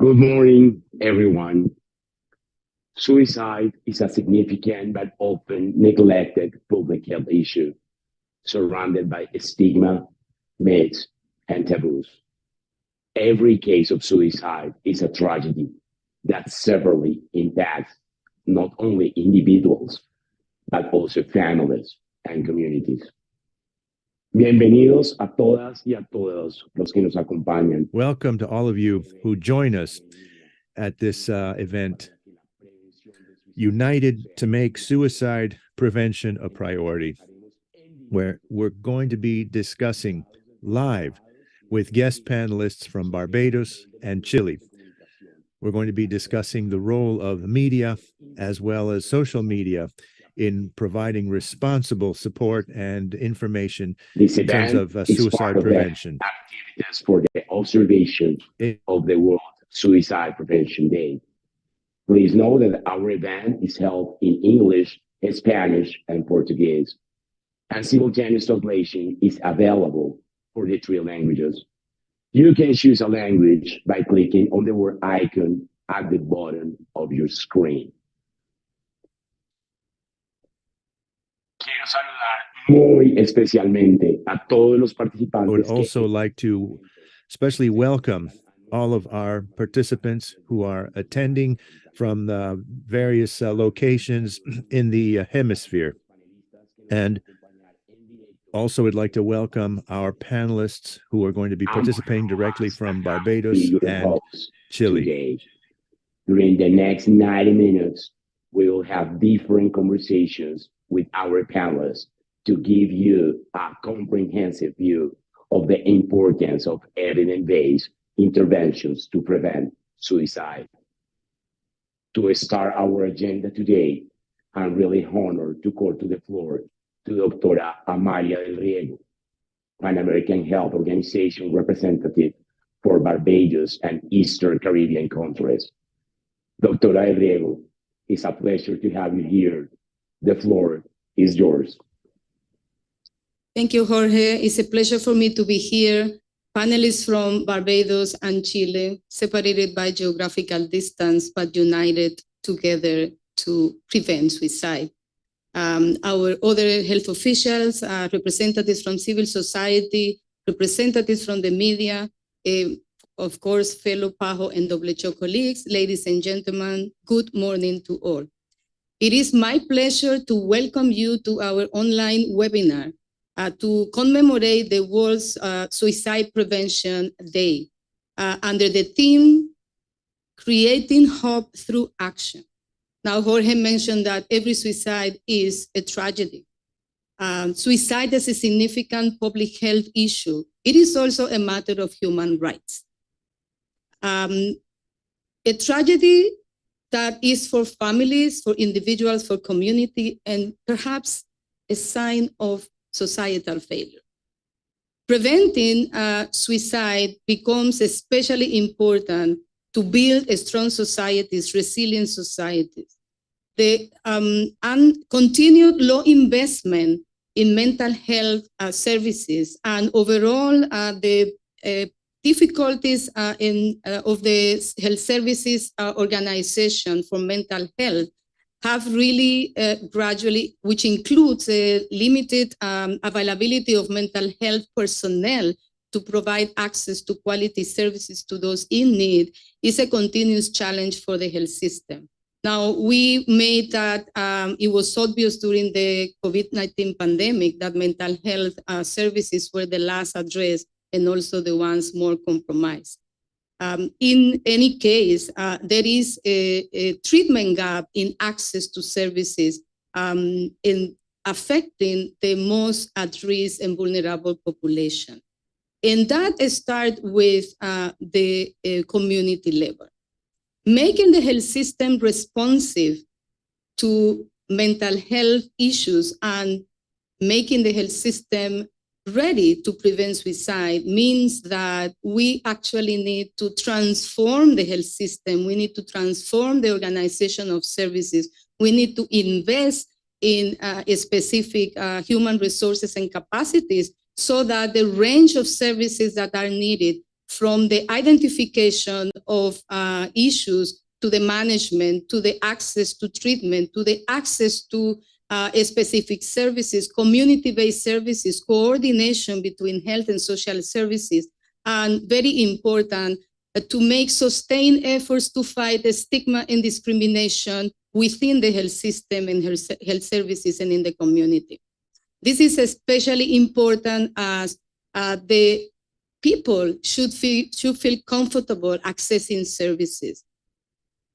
Good morning, everyone. Suicide is a significant but often neglected public health issue, surrounded by stigma, myths, and taboos. Every case of suicide is a tragedy that severely impacts not only individuals, but also families and communities. Bienvenidos a todas y a todos los que nos acompañan. Welcome to all of you who join us at this event, United to Make Suicide Prevention a Priority, where we're going to be discussing live with guest panelists from Barbados and Chile. We're going to be discussing the role of media as well as social media in providing responsible support and information in terms of suicide prevention. Activities for the observation of the World Suicide Prevention Day. Please know that our event is held in English, Spanish, and Portuguese, and simultaneous translation is available for the three languages. You can choose a language by clicking on the word icon at the bottom of your screen. Quiero saludar muy especialmente a todos los participantes. I would also like to especially welcome all of our participants who are attending from the various locations in the hemisphere. And also would like to welcome our panelists who are going to be participating directly from Barbados and Chile. Today. During the next 90 minutes, we will have different conversations with our panelists to give you a comprehensive view of the importance of evidence-based interventions to prevent suicide. To start our agenda today, I'm really honored to call to the floor to Doctora Amalia del Riego, Pan American Health Organization representative for Barbados and Eastern Caribbean countries. Doctora del Riego, it's a pleasure to have you here. The floor is yours. Thank you, Jorge. It's a pleasure for me to be here. Panelists from Barbados and Chile, separated by geographical distance, but united together to prevent suicide. Our other health officials, representatives from civil society, representatives from the media, of course, fellow PAHO and WHO colleagues, ladies and gentlemen, good morning to all. It is my pleasure to welcome you to our online webinar to commemorate the World's Suicide Prevention Day under the theme, Creating Hope Through Action. Now, Jorge mentioned that every suicide is a tragedy. Suicide is a significant public health issue. It is also a matter of human rights. A tragedy that is for families, for individuals, for community, and perhaps a sign of societal failure. Preventing suicide becomes especially important to build a strong societies, resilient societies. The continued low investment in mental health services and overall the difficulties of the health services organization for mental health have really gradually, which includes a limited availability of mental health personnel to provide access to quality services to those in need, is a continuous challenge for the health system. Now, we made that, it was obvious during the COVID-19 pandemic that mental health services were the last addressed and also the ones more compromised. In any case, there is a treatment gap in access to services in affecting the most at-risk and vulnerable population. And that starts with the community level. Making the health system responsive to mental health issues and making the health system ready to prevent suicide means that we actually need to transform the health system. We need to transform the organization of services. We need to invest in specific human resources and capacities so that the range of services that are needed from the identification of issues to the management, to the access to treatment, to the access to specific services, community-based services, coordination between health and social services, and very important, to make sustained efforts to fight the stigma and discrimination within the health system and health services and in the community. This is especially important as the people should feel comfortable accessing services.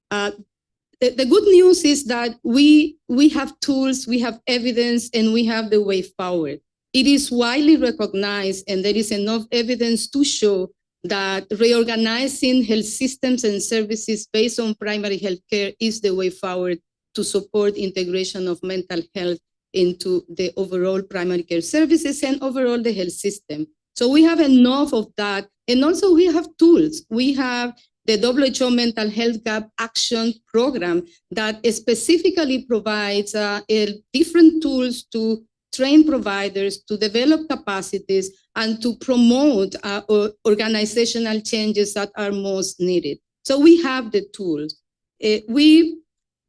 The good news is that we have tools, we have evidence, and we have the way forward. It is widely recognized, and there is enough evidence to show that reorganizing health systems and services based on primary health care is the way forward to support integration of mental health into the overall primary care services and overall the health system. So we have enough of that. And also we have tools. We have the WHO Mental Health Gap Action Program that specifically provides different tools to train providers, to develop capacities, and to promote organizational changes that are most needed. So we have the tools. We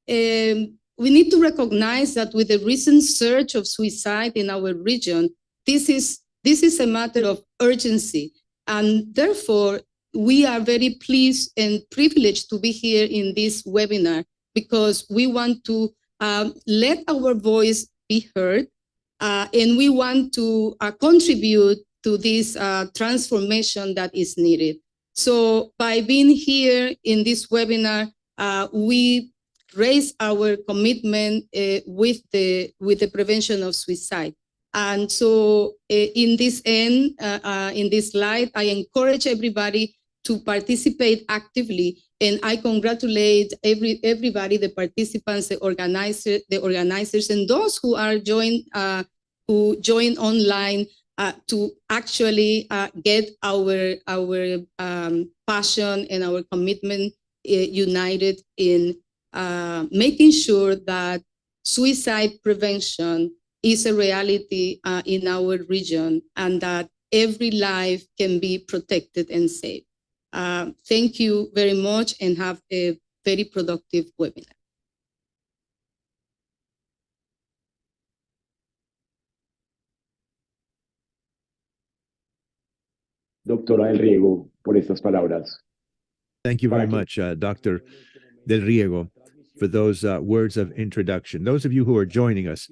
need to recognize that with the recent surge of suicide in our region, this is a matter of urgency. And therefore, we are very pleased and privileged to be here in this webinar because we want to let our voice be heard, and we want to contribute to this transformation that is needed. So by being here in this webinar, we raise our commitment with the prevention of suicide. And so in this end, in this slide, I encourage everybody to participate actively. And I congratulate everybody, the participants, the organizers, and those who are who join online to actually get our passion and our commitment united in making sure that suicide prevention is a reality in our region and that every life can be protected and saved. Thank you very much and have a very productive webinar. Doctora Del Riego, por estas palabras. Thank you very much, Dr. Del Riego, for those words of introduction. Those of you who are joining us,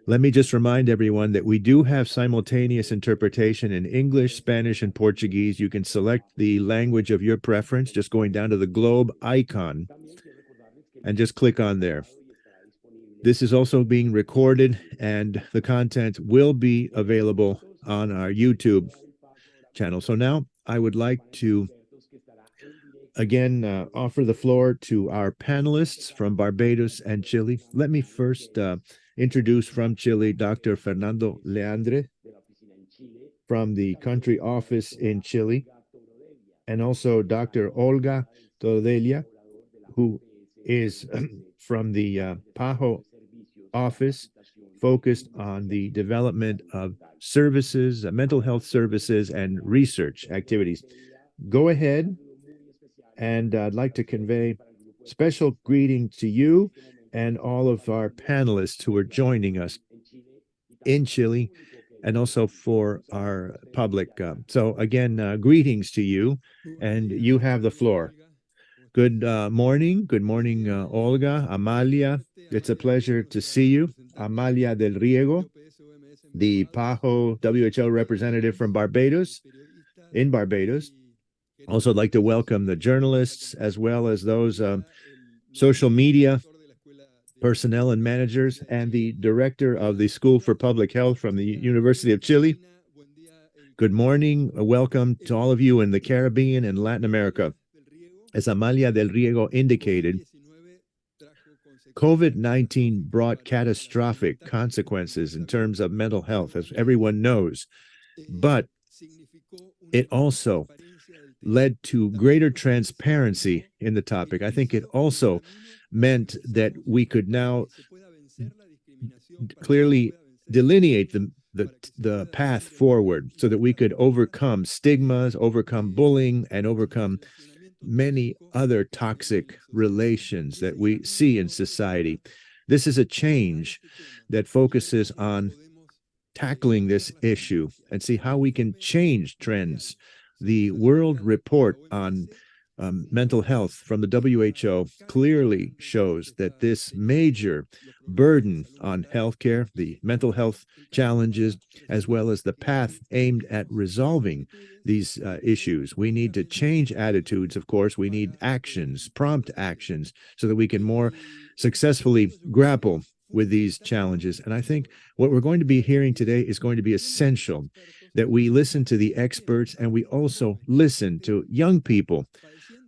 let me just remind everyone that we do have simultaneous interpretation in English, Spanish, and Portuguese. You can select the language of your preference, just going down to the globe icon and just click on there. This is also being recorded, and the content will be available on our YouTube channel. So now I would like to again offer the floor to our panelists from Barbados and Chile. Let me first introduce from Chile, Dr. Fernando Leandre from the country office in Chile, and also Dr. Olga Todelia, who is from the PAHO office, focused on the development of services, mental health services, and research activities. Go ahead, and I'd like to convey special greeting to you and all of our panelists who are joining us in Chile, and also for our public. So again, greetings to you, and you have the floor. Good morning. Good morning, Olga, Amalia. It's a pleasure to see you. Amalia Del Riego, the PAHO WHO representative from Barbados, in Barbados. Also, I'd like to welcome the journalists as well as those social media personnel and managers, and the director of the School for Public Health from the University of Chile. Good morning. Welcome to all of you in the Caribbean and Latin America. As Amalia Del Riego indicated, COVID-19 brought catastrophic consequences in terms of mental health, as everyone knows, but it also led to greater transparency in the topic. I think it also meant that we could now clearly delineate the the path forward so that we could overcome stigmas, overcome bullying, and overcome many other toxic relations that we see in society. This is a change that focuses on tackling this issue and see how we can change trends. The World Report on mental health from the WHO clearly shows that this major burden on healthcare, the mental health challenges, as well as the path aimed at resolving these issues. We need to change attitudes, of course. We need actions, prompt actions, so that we can more successfully grapple with these challenges. And I think what we're going to be hearing today is going to be essential, that we listen to the experts and we also listen to young people,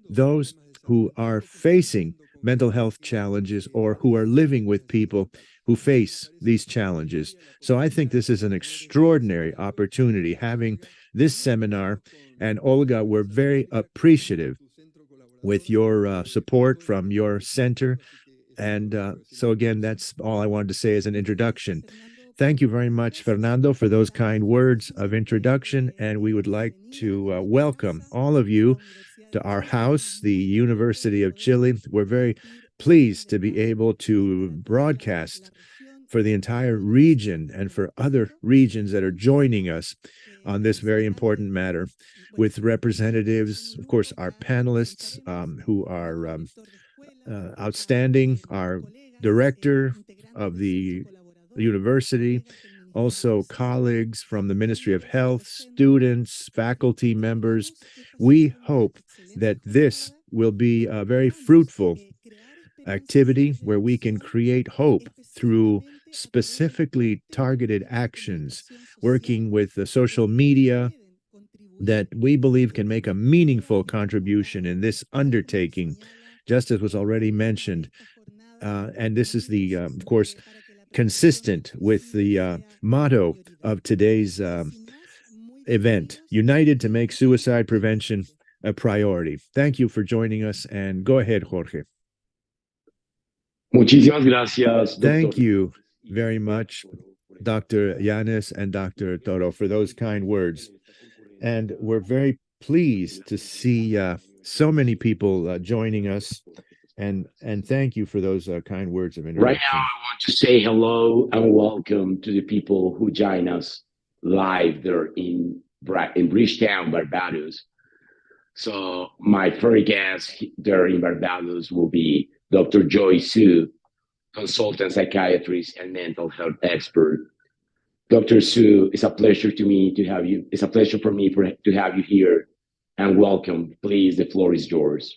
those who are facing mental health challenges or who are living with people who face these challenges. So I think this is an extraordinary opportunity having this seminar. And Olga, we're very appreciative with your support from your center. And so again, that's all I wanted to say as an introduction. Thank you very much, Fernando, for those kind words of introduction. And we would like to welcome all of you to our house, the University of Chile. We're very pleased to be able to broadcast for the entire region and for other regions that are joining us on this very important matter, with representatives, of course, our panelists who are outstanding, our director of the university, also colleagues from the Ministry of Health, students, faculty members. We hope that this will be a very fruitful activity where we can create hope through specifically targeted actions, working with the social media that we believe can make a meaningful contribution in this undertaking, just as was already mentioned. And this is the, of course, consistent with the motto of today's event, United to make suicide prevention a priority. Thank you for joining us, and go ahead, Jorge. Muchísimas gracias, doctor. Thank you very much, Dr. Yanis and Dr. Toro, for those kind words. And we're very pleased to see so many people joining us. And thank you for those kind words of introduction. Right now, I want to say hello and welcome to the people who join us live there in Bridgetown, Barbados. So my first guest there in Barbados will be Dr. Joy Su, consultant psychiatrist and mental health expert. Dr. Su, it's a pleasure to me to have you. It's a pleasure for me to have you here, and welcome. Please, the floor is yours.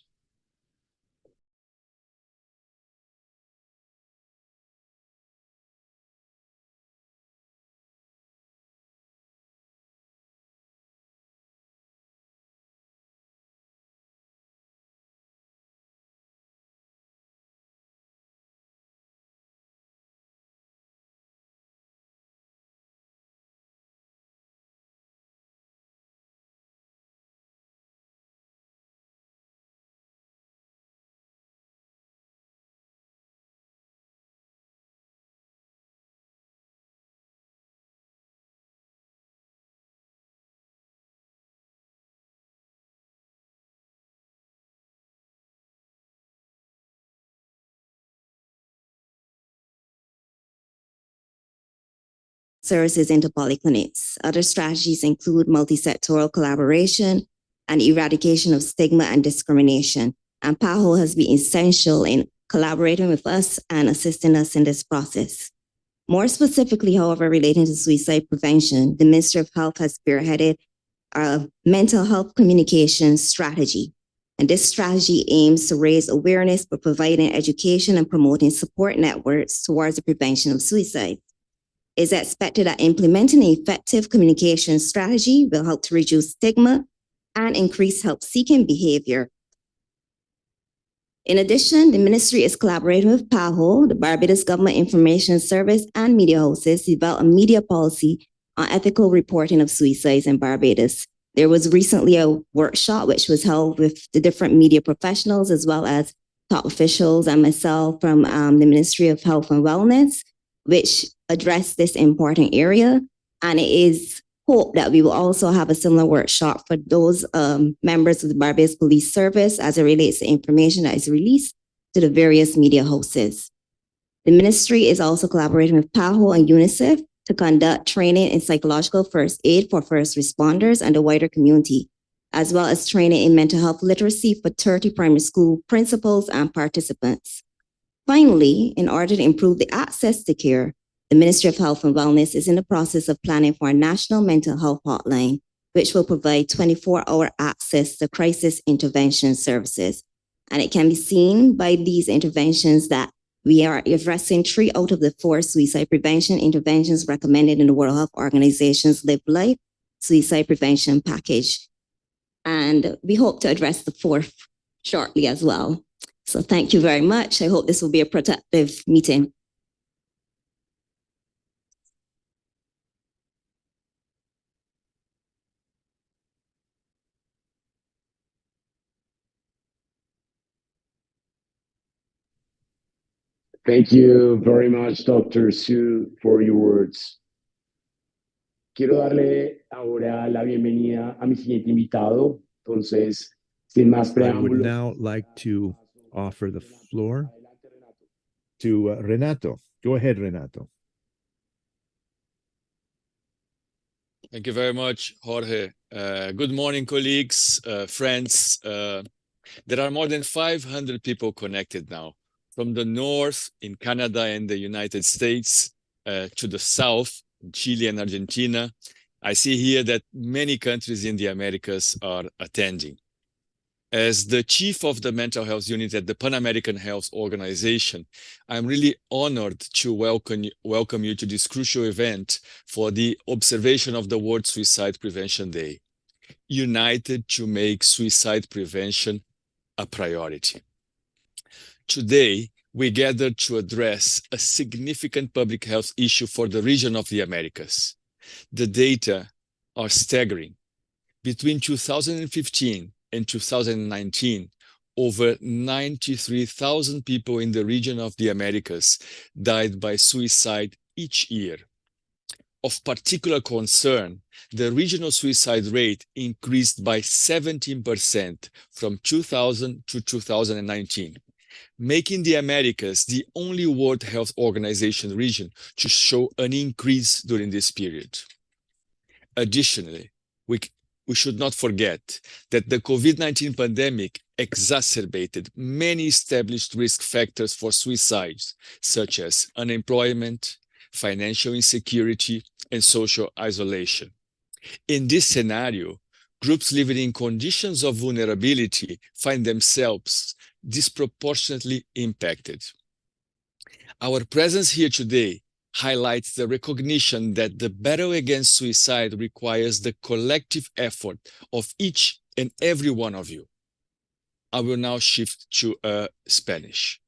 Services into polyclinics. Other strategies include multi-sectoral collaboration and eradication of stigma and discrimination. And PAHO has been essential in collaborating with us and assisting us in this process. More specifically, however, relating to suicide prevention, the Ministry of Health has spearheaded a mental health communication strategy. And this strategy aims to raise awareness by providing education and promoting support networks towards the prevention of suicide. It's expected that implementing an effective communication strategy will help to reduce stigma and increase help-seeking behavior. In addition, the ministry is collaborating with PAHO, the Barbados Government Information Service, and media houses to develop a media policy on ethical reporting of suicides in Barbados. There was recently a workshop which was held with the different media professionals as well as top officials and myself from the Ministry of Health and Wellness, which addressed this important area. And it is hoped that we will also have a similar workshop for those members of the Barbados Police Service as it relates to information that is released to the various media houses. The ministry is also collaborating with PAHO and UNICEF to conduct training in psychological first aid for first responders and the wider community, as well as training in mental health literacy for 30 primary school principals and participants. Finally, in order to improve the access to care, the Ministry of Health and Wellness is in the process of planning for a national mental health hotline, which will provide 24-hour access to crisis intervention services. And it can be seen by these interventions that we are addressing 3 out of the 4 suicide prevention interventions recommended in the World Health Organization's Live Life Suicide Prevention Package. And we hope to address the 4th shortly as well. So thank you very much. I hope this will be a productive meeting. Thank you very much, Dr. Sue, for your words. Quiero darle ahora la bienvenida a mi siguiente invitado. Entonces, sin más I would preámbulos. now like to offer the floor to Renato. Go ahead, Renato. Thank you very much, Jorge. Good morning, colleagues, friends. There are more than 500 people connected now, from the north in Canada and the United States to the south, Chile and Argentina. I see here that many countries in the Americas are attending. As the chief of the mental health unit at the Pan American Health Organization, I'm really honored to welcome you to this crucial event for the observation of the World Suicide Prevention Day, united to make suicide prevention a priority. Today, we gathered to address a significant public health issue for the region of the Americas. The data are staggering. Between 2015 and 2019, over 93,000 people in the region of the Americas died by suicide each year. Of particular concern, the regional suicide rate increased by 17% from 2000 to 2019, making the Americas the only World Health Organization region to show an increase during this period. Additionally, we should not forget that the COVID-19 pandemic exacerbated many established risk factors for suicides, such as unemployment, financial insecurity, and social isolation. In this scenario, groups living in conditions of vulnerability find themselves disproportionately impacted. Our presence here today highlights the recognition that the battle against suicide requires the collective effort of each and every one of you. I will now shift to Spanish.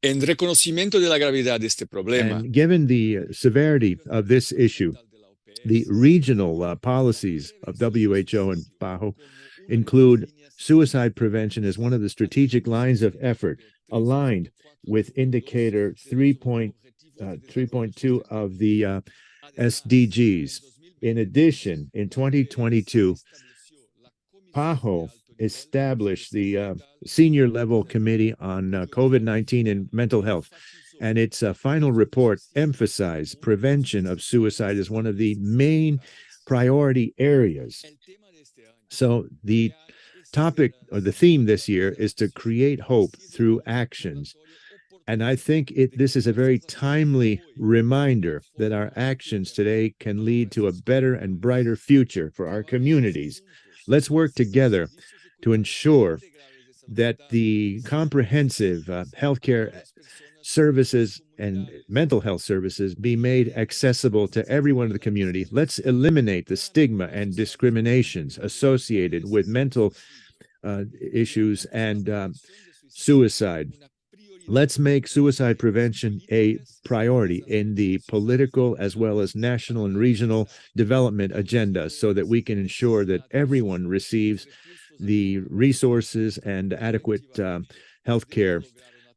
En reconocimiento de la gravedad de este problema, And given the severity of this issue, the regional policies of WHO and PAHO include suicide prevention as one of the strategic lines of effort aligned with indicator 3.2 of the SDGs. In addition, in 2022, PAHO established the senior level committee on COVID-19 and mental health. And its final report emphasized prevention of suicide as one of the main priority areas. So the topic or the theme this year is to create hope through actions. And I think this is a very timely reminder that our actions today can lead to a better and brighter future for our communities. Let's work together to ensure that the comprehensive healthcare services and mental health services be made accessible to everyone in the community. Let's eliminate the stigma and discriminations associated with mental issues and suicide. Let's make suicide prevention a priority in the political as well as national and regional development agenda so that we can ensure that everyone receives the resources and adequate health care.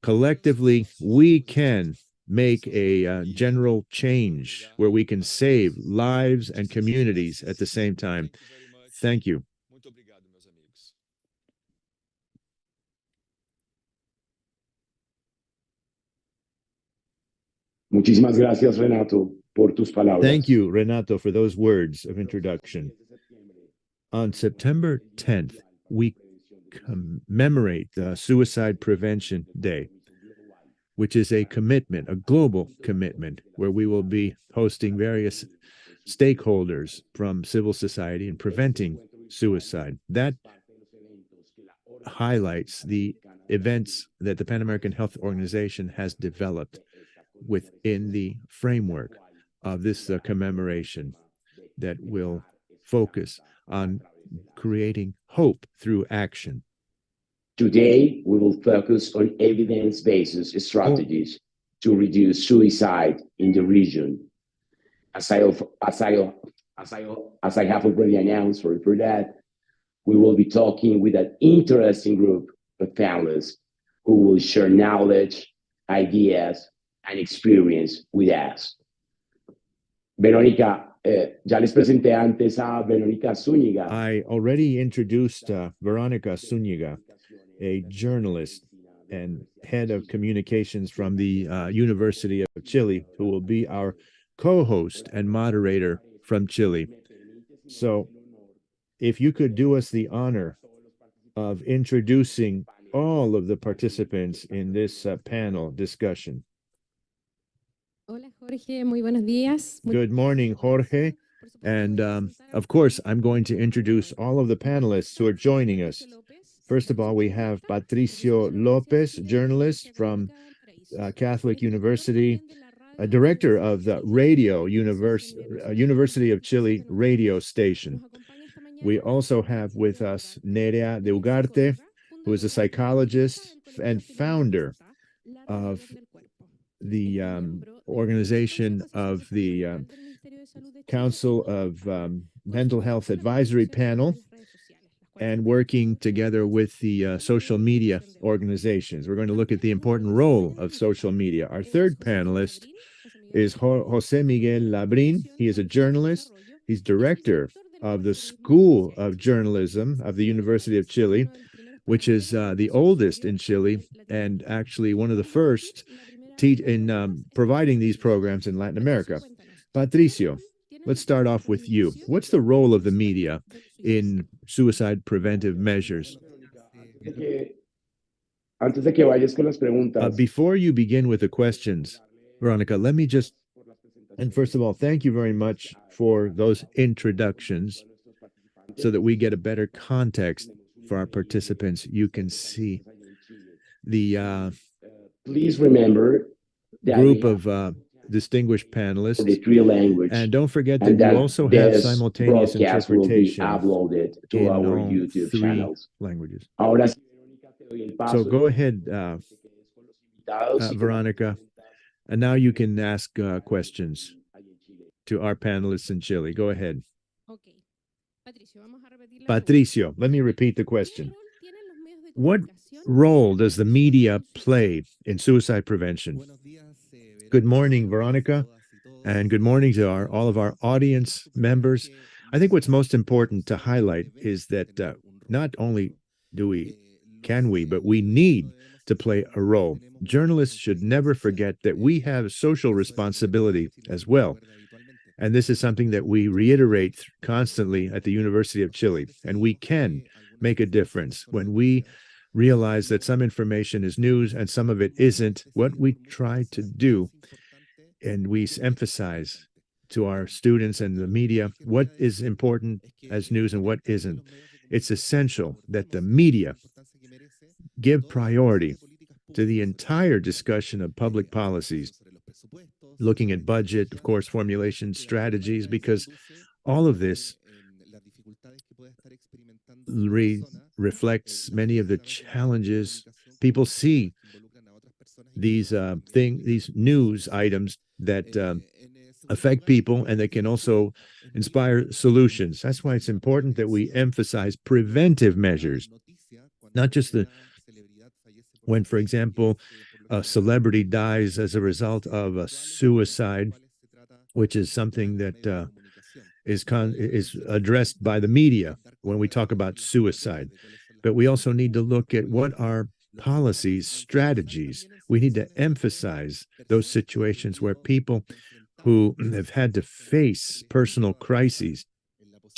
Collectively, we can make a general change where we can save lives and communities at the same time. Thank you very much. Thank you. Muito obrigado, meus amigos. Muchísimas gracias, Renato, por tus palabras. Thank you, Renato, for those words of introduction. On September 10th, we commemorate the Suicide Prevention Day, which is a commitment, a global commitment, where we will be hosting various stakeholders from civil society in preventing suicide. That highlights the events that the Pan American Health Organization has developed within the framework of this commemoration that will focus on creating hope through action. Today, we will focus on evidence-based strategies to reduce suicide in the region. As I have already announced, sorry for that, we will be talking with an interesting group of panelists who will share knowledge, ideas, and experience with us. Verónica, ya les presenté antes a Verónica Zúñiga. I already introduced Veronica Zúñiga, a journalist and head of communications from the University of Chile, who will be our co-host and moderator from Chile. So if you could do us the honor of introducing all of the participants in this panel discussion. Hola Jorge, muy buenos días. Good morning, Jorge. And of course, I'm going to introduce all of the panelists who are joining us. First of all, we have Patricio Lopez, journalist from Catholic University, a director of the University of Chile radio station. We also have with us Nerea de Ugarte, who is a psychologist and founder of the organization of the Council of Mental Health Advisory Panel, and working together with the social media organizations. We're going to look at the important role of social media. Our third panelist is José Miguel Labrín. He is a journalist. He's director of the School of Journalism of the University of Chile, which is the oldest in Chile and actually one of the first in providing these programs in Latin America. Patricio, let's start off with you. What's the role of the media in suicide preventive measures? Before you begin with the questions, Veronica, let me just, and first of all, thank you very much for those introductions so that we get a better context for our participants. You can see the please remember that group of distinguished panelists. the three languages. And don't forget that you also have simultaneous interpretation uploaded to in our all YouTube three channels. languages. Ahora sí, So go ahead, Veronica, and now you can ask questions to our panelists in Chile. Go ahead. Patricio, let me repeat the question. What role does the media play in suicide prevention? Good morning, Veronica, and good morning to all of our audience members. I think what's most important to highlight is that not only can we, but we need to play a role. Journalists should never forget that we have social responsibility as well. And this is something that we reiterate constantly at the University of Chile. And we can make a difference when we realize that some information is news and some of it isn't. What we try to do, and we emphasize to our students and the media, what is important as news and what isn't. It's essential that the media give priority to the entire discussion of public policies, looking at budget, of course, formulation strategies, because all of this reflects many of the challenges people see. These news items that affect people and that can also inspire solutions. That's why it's important that we emphasize preventive measures, not just when, for example, a celebrity dies as a result of a suicide, which is something that is addressed by the media when we talk about suicide. But we also need to look at what are policies, strategies. We need to emphasize those situations where people who have had to face personal crises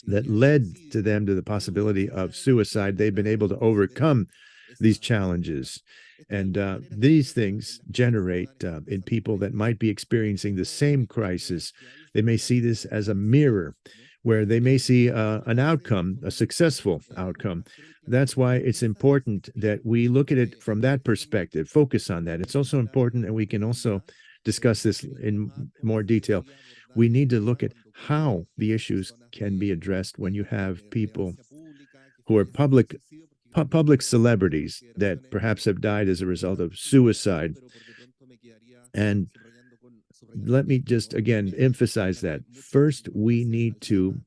that led to them to the possibility of suicide, they've been able to overcome these challenges. And these things generate in people that might be experiencing the same crisis, they may see this as a mirror where they may see an outcome, a successful outcome. That's why it's important that we look at it from that perspective, focus on that. It's also important, and we can also discuss this in more detail. We need to look at how the issues can be addressed when you have people who are public celebrities that perhaps have died as a result of suicide. And let me just again emphasize that. First, we need to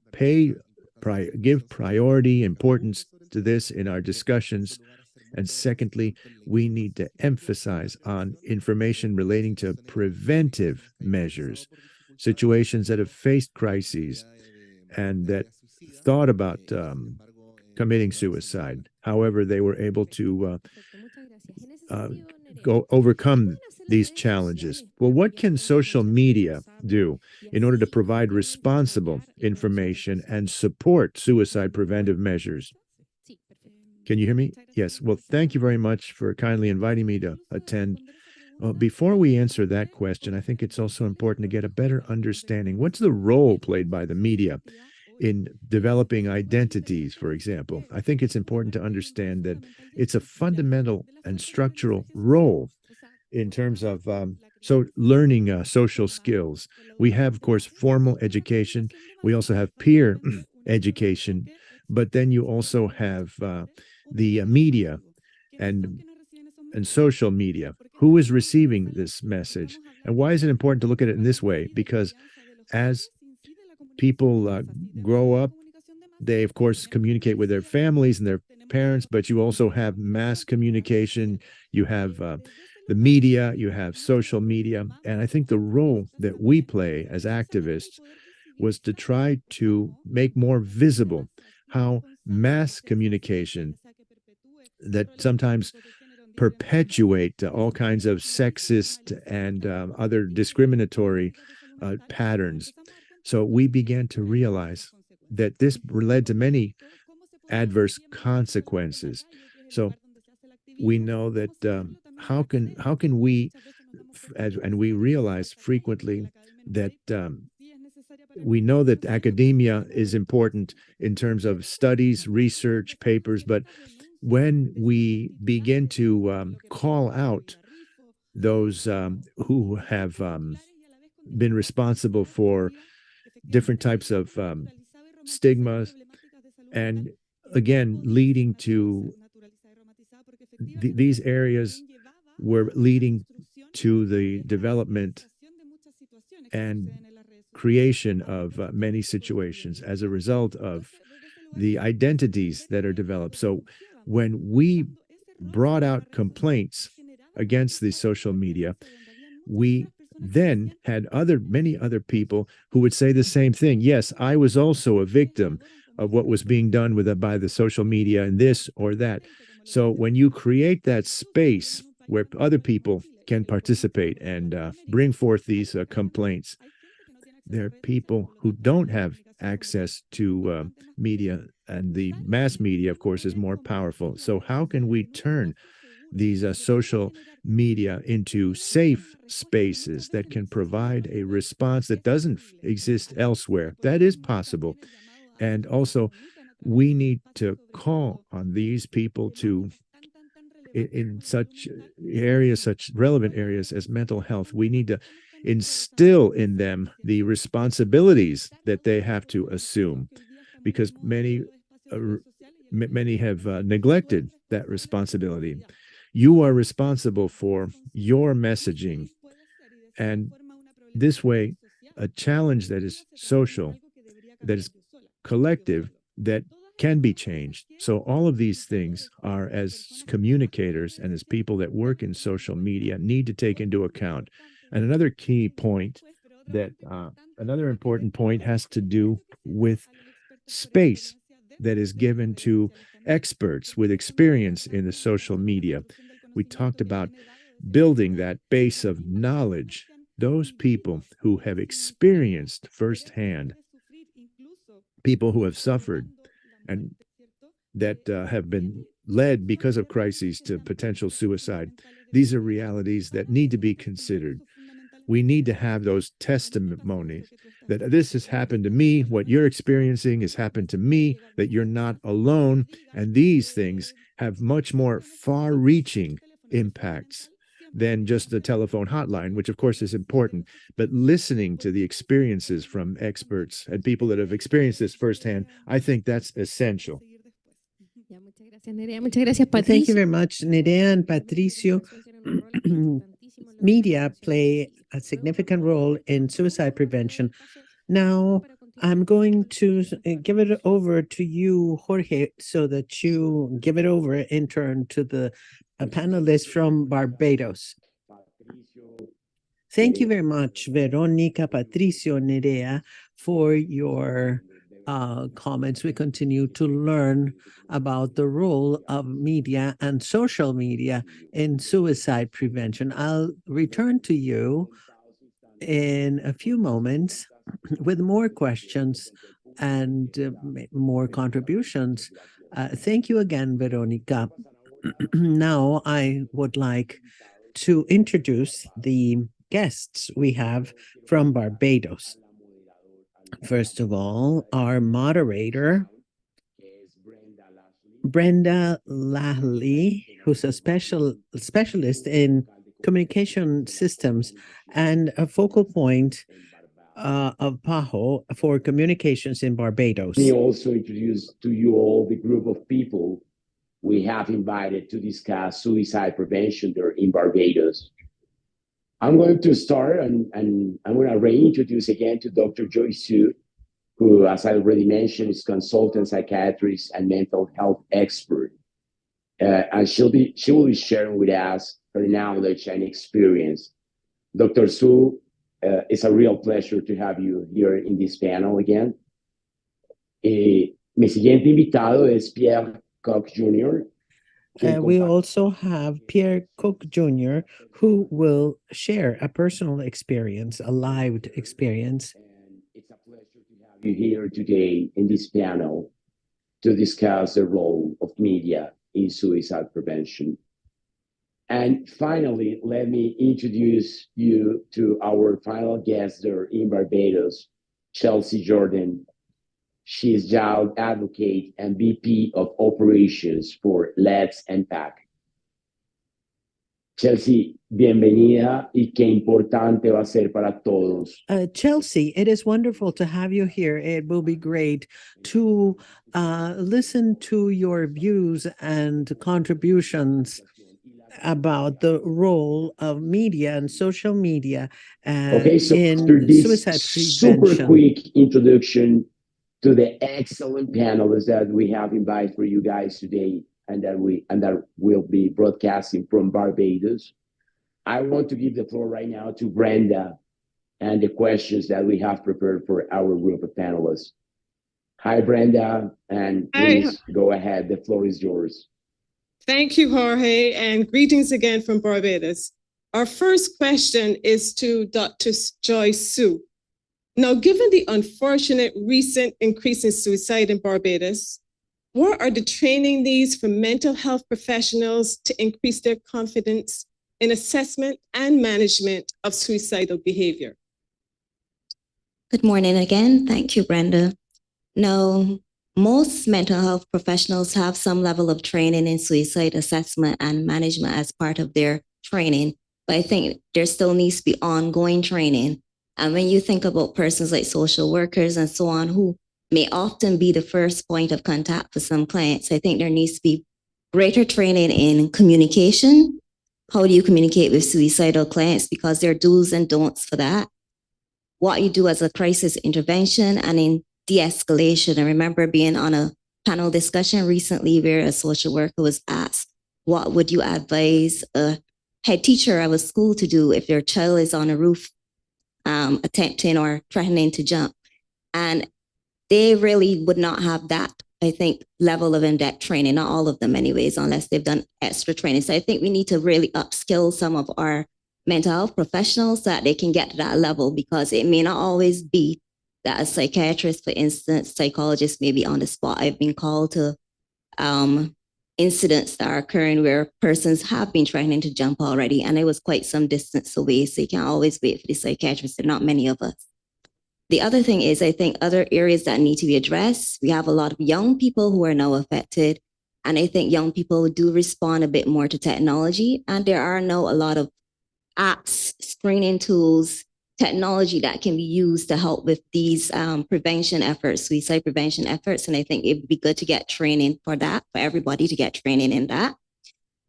give priority importance to this in our discussions. And secondly, we need to emphasize on information relating to preventive measures, situations that have faced crises and that thought about committing suicide. However, they were able to overcome these challenges. Well, what can social media do in order to provide responsible information and support suicide preventive measures? Can you hear me? Yes. Well, thank you very much for kindly inviting me to attend. Before we answer that question, I think it's also important to get a better understanding. What's the role played by the media in developing identities, for example? I think it's important to understand that it's a fundamental and structural role in terms of learning social skills. We have, of course, formal education. We also have peer education, but then you also have the media and social media. Who is receiving this message? And why is it important to look at it in this way? Because as people grow up, they, of course, communicate with their families and their parents, but you also have mass communication. You have the media, you have social media. And I think the role that we play as activists was to try to make more visible how mass communication that sometimes perpetuate all kinds of sexist and other discriminatory patterns. So we began to realize that this led to many adverse consequences. So we know that how can we, and we realize frequently that we know that academia is important in terms of studies, research, papers, but when we begin to call out those who have been responsible for different types of stigmas, and again, leading to these areas were leading to the development and creation of many situations as a result of the identities that are developed. So when we brought out complaints against the social media, we then had many other people who would say the same thing. Yes, I was also a victim of what was being done by the social media and this or that. So when you create that space where other people can participate and bring forth these complaints, there are people who don't have access to media, and the mass media, of course, is more powerful. So how can we turn these social media into safe spaces that can provide a response that doesn't exist elsewhere? That is possible. And also, we need to call on these people to, in such areas, such relevant areas as mental health, we need to instill in them the responsibilities that they have to assume, because many have neglected that responsibility. You are responsible for your messaging, and this way, a challenge that is social, that is collective, that can be changed. So all of these things are, as communicators and as people that work in social media, need to take into account. And another key point that another important point has to do with space that is given to experts with experience in the social media. We talked about building that base of knowledge, those people who have experienced firsthand, people who have suffered and that have been led because of crises to potential suicide. These are realities that need to be considered. We need to have those testimonies that this has happened to me, what you're experiencing has happened to me, that you're not alone. And these things have much more far-reaching impacts than just the telephone hotline, which of course is important, but listening to the experiences from experts and people that have experienced this firsthand, I think that's essential. Thank you very much, Nerea and Patricio. Media play a significant role in suicide prevention. Now, I'm going to give it over to you, Jorge, so that you give it over in turn to the panelists from Barbados. Thank you very much, Veronica, Patricio, Nerea, for your comments. We continue to learn about the role of media and social media in suicide prevention. I'll return to you in a few moments with more questions and more contributions. Thank you again, Veronica. Now I would like to introduce the guests we have from Barbados. First of all, our moderator, Brenda Lahley, who's a specialist in communication systems and a focal point of PAHO for communications in Barbados. Let me also introduce to you all the group of people we have invited to discuss suicide prevention there in Barbados. I'm going to start and I'm going to reintroduce again to Dr. Joy Su, who, as I already mentioned, is consultant psychiatrist and mental health expert. And she will be sharing with us her knowledge and experience. Dr. Su, it's a real pleasure to have you here in this panel again. Mi siguiente invitado es Pierre Cook Jr. We also have Pierre Cook Jr., who will share a personal experience, a lived experience. And it's a pleasure to have you here today in this panel to discuss the role of media in suicide prevention. And finally, let me introduce you to our final guest there in Barbados, Chelsea Jordan. She is child advocate and VP of operations for Let's Unpack. Chelsea, bienvenida y qué importante va a ser para todos. Chelsea, it is wonderful to have you here. It will be great to listen to your views and contributions about the role of media and social media Okay, so in after this suicide super prevention. quick introduction to the excellent panelists that we have invited for you guys today and that will be broadcasting from Barbados, I want to give the floor right now to Brenda and the questions that we have prepared for our group of panelists. Hi, Brenda, and please go ahead. The floor is yours. Thank you, Jorge, and greetings again from Barbados. Our first question is to Dr. Joy Su. Now, given the unfortunate recent increase in suicide in Barbados, what are the training needs for mental health professionals to increase their confidence in assessment and management of suicidal behavior? Good morning again. Thank you, Brenda. Now, most mental health professionals have some level of training in suicide assessment and management as part of their training, but I think there still needs to be ongoing training. And when you think about persons like social workers and so on, who may often be the first point of contact for some clients, I think there needs to be greater training in communication. How do you communicate with suicidal clients? Because there are do's and don'ts for that. What you do as a crisis intervention and in de-escalation. I remember being on a panel discussion recently where a social worker was asked, what would you advise a head teacher of a school to do if their child is on a roof attempting or threatening to jump? And they really would not have that, I think, level of in-depth training, not all of them anyways, unless they've done extra training. So I think we need to really upskill some of our mental health professionals so that they can get to that level, because it may not always be that a psychiatrist, for instance, psychologist may be on the spot. I've been called to incidents that are occurring where persons have been trying to jump already, and it was quite some distance away, so you can't always wait for the psychiatrist. There are not many of us. The other thing is, I think other areas that need to be addressed, we have a lot of young people who are now affected, and I think young people do respond a bit more to technology, and there are now a lot of apps, screening tools, technology that can be used to help with these prevention efforts, suicide prevention efforts. And I think it'd be good to get training for that, for everybody to get training in that.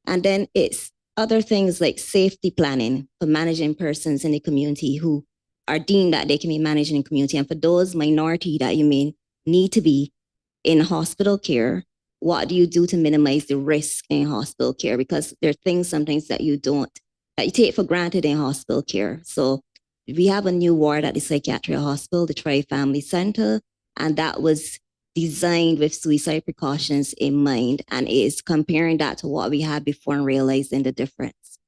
And then it's other things like safety planning for managing persons in the community who are deemed that they can be managed in the community. And for those minority that you may need to be in hospital care, what do you do to minimize the risk in hospital care? Because there are things sometimes that you take for granted in hospital care. So we have a new ward at the psychiatric hospital, the Tri-Family Center, and that was designed with suicide precautions in mind, and is comparing that to what we had before and realizing the difference.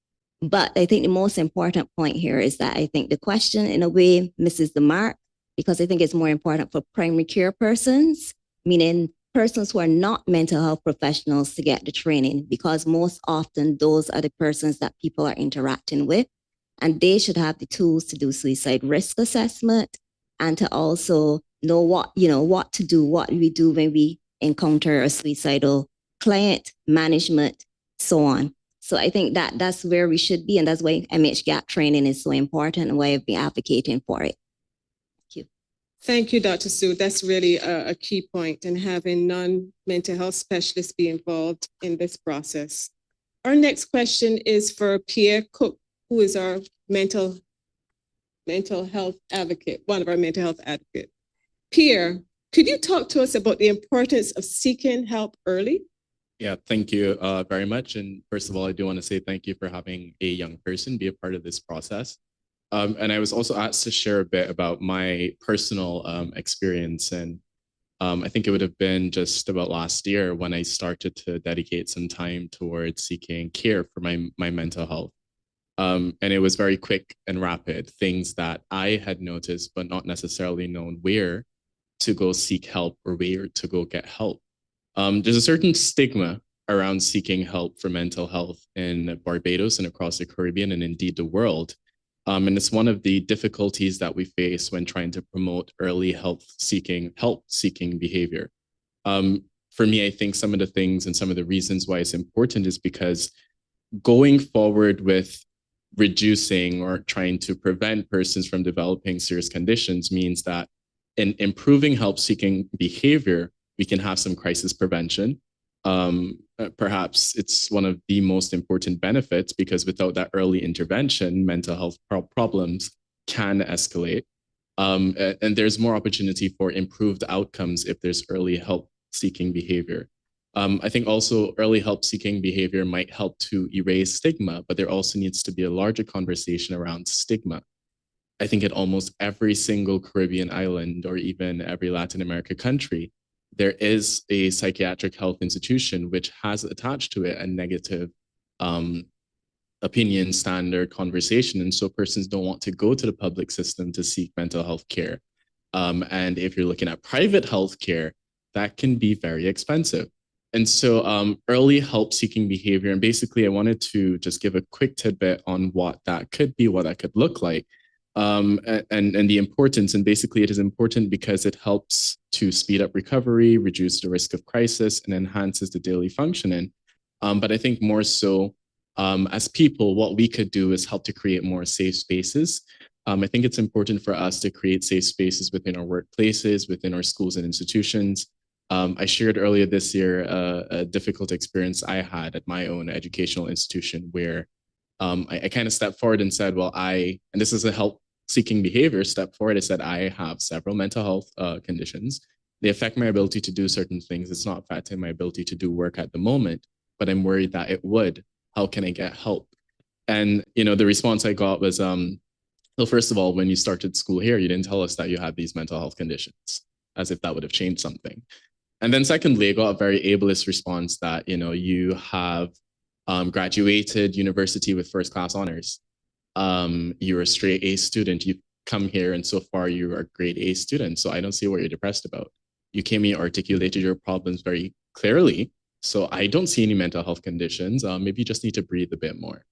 But I think the most important point here is that I think the question, in a way, misses the mark, because I think it's more important for primary care persons, meaning persons who are not mental health professionals, to get the training, because most often those are the persons that people are interacting with, and they should have the tools to do suicide risk assessment and to also know what to do, what we do when we encounter a suicidal client, management, so on. So I think that's where we should be, and that's why MHGAP training is so important and why I've been advocating for it. Thank you. Thank you, Dr. Sue. That's really a key point, in having non-mental health specialists be involved in this process. Our next question is for Pierre Cook, who is our mental health advocate, one of our mental health advocates. Pierre, could you talk to us about the importance of seeking help early? Yeah, thank you very much. And first of all, I do want to say thank you for having a young person be a part of this process. And I was also asked to share a bit about my personal experience. And I think it would have been just about last year when I started to dedicate some time towards seeking care for my mental health. And it was very quick and rapid, things that I had noticed, but not necessarily known where to go seek help or where to go get help. There's a certain stigma around seeking help for mental health in Barbados and across the Caribbean, and indeed the world. And it's one of the difficulties that we face when trying to promote early help-seeking behavior. For me, I think some of the things and some of the reasons why it's important is because going forward with reducing or trying to prevent persons from developing serious conditions means that in improving help-seeking behavior, we can have some crisis prevention. Perhaps it's one of the most important benefits, because without that early intervention, mental health problems can escalate. And there's more opportunity for improved outcomes if there's early help-seeking behavior. I think also early help-seeking behavior might help to erase stigma, but there also needs to be a larger conversation around stigma. I think in almost every single Caribbean island, or even every Latin America country, there is a psychiatric health institution which has attached to it a negative opinion standard conversation. And so persons don't want to go to the public system to seek mental health care. And if you're looking at private health care, that can be very expensive. And so early help-seeking behavior, and basically I wanted to just give a quick tidbit on what that could be, what that could look like, and the importance. And basically it is important because it helps to speed up recovery, reduce the risk of crisis, and enhances the daily functioning. But I think more so as people, what we could do is help to create more safe spaces. I think it's important for us to create safe spaces within our workplaces, within our schools and institutions. I shared earlier this year a difficult experience I had at my own educational institution where I kind of stepped forward and said, well, and this is a help-seeking behavior, stepped forward. I said, I have several mental health conditions. They affect my ability to do certain things. It's not affecting my ability to do work at the moment, but I'm worried that it would. How can I get help? And, the response I got was, well, first of all, when you started school here, you didn't tell us that you had these mental health conditions, as if that would have changed something. And then secondly, I got a very ableist response that, you have graduated university with first class honors. You're a straight A student. You come here and so far you are a grade A student. So I don't see what you're depressed about. You came here, articulated your problems very clearly. So I don't see any mental health conditions. Maybe you just need to breathe a bit more.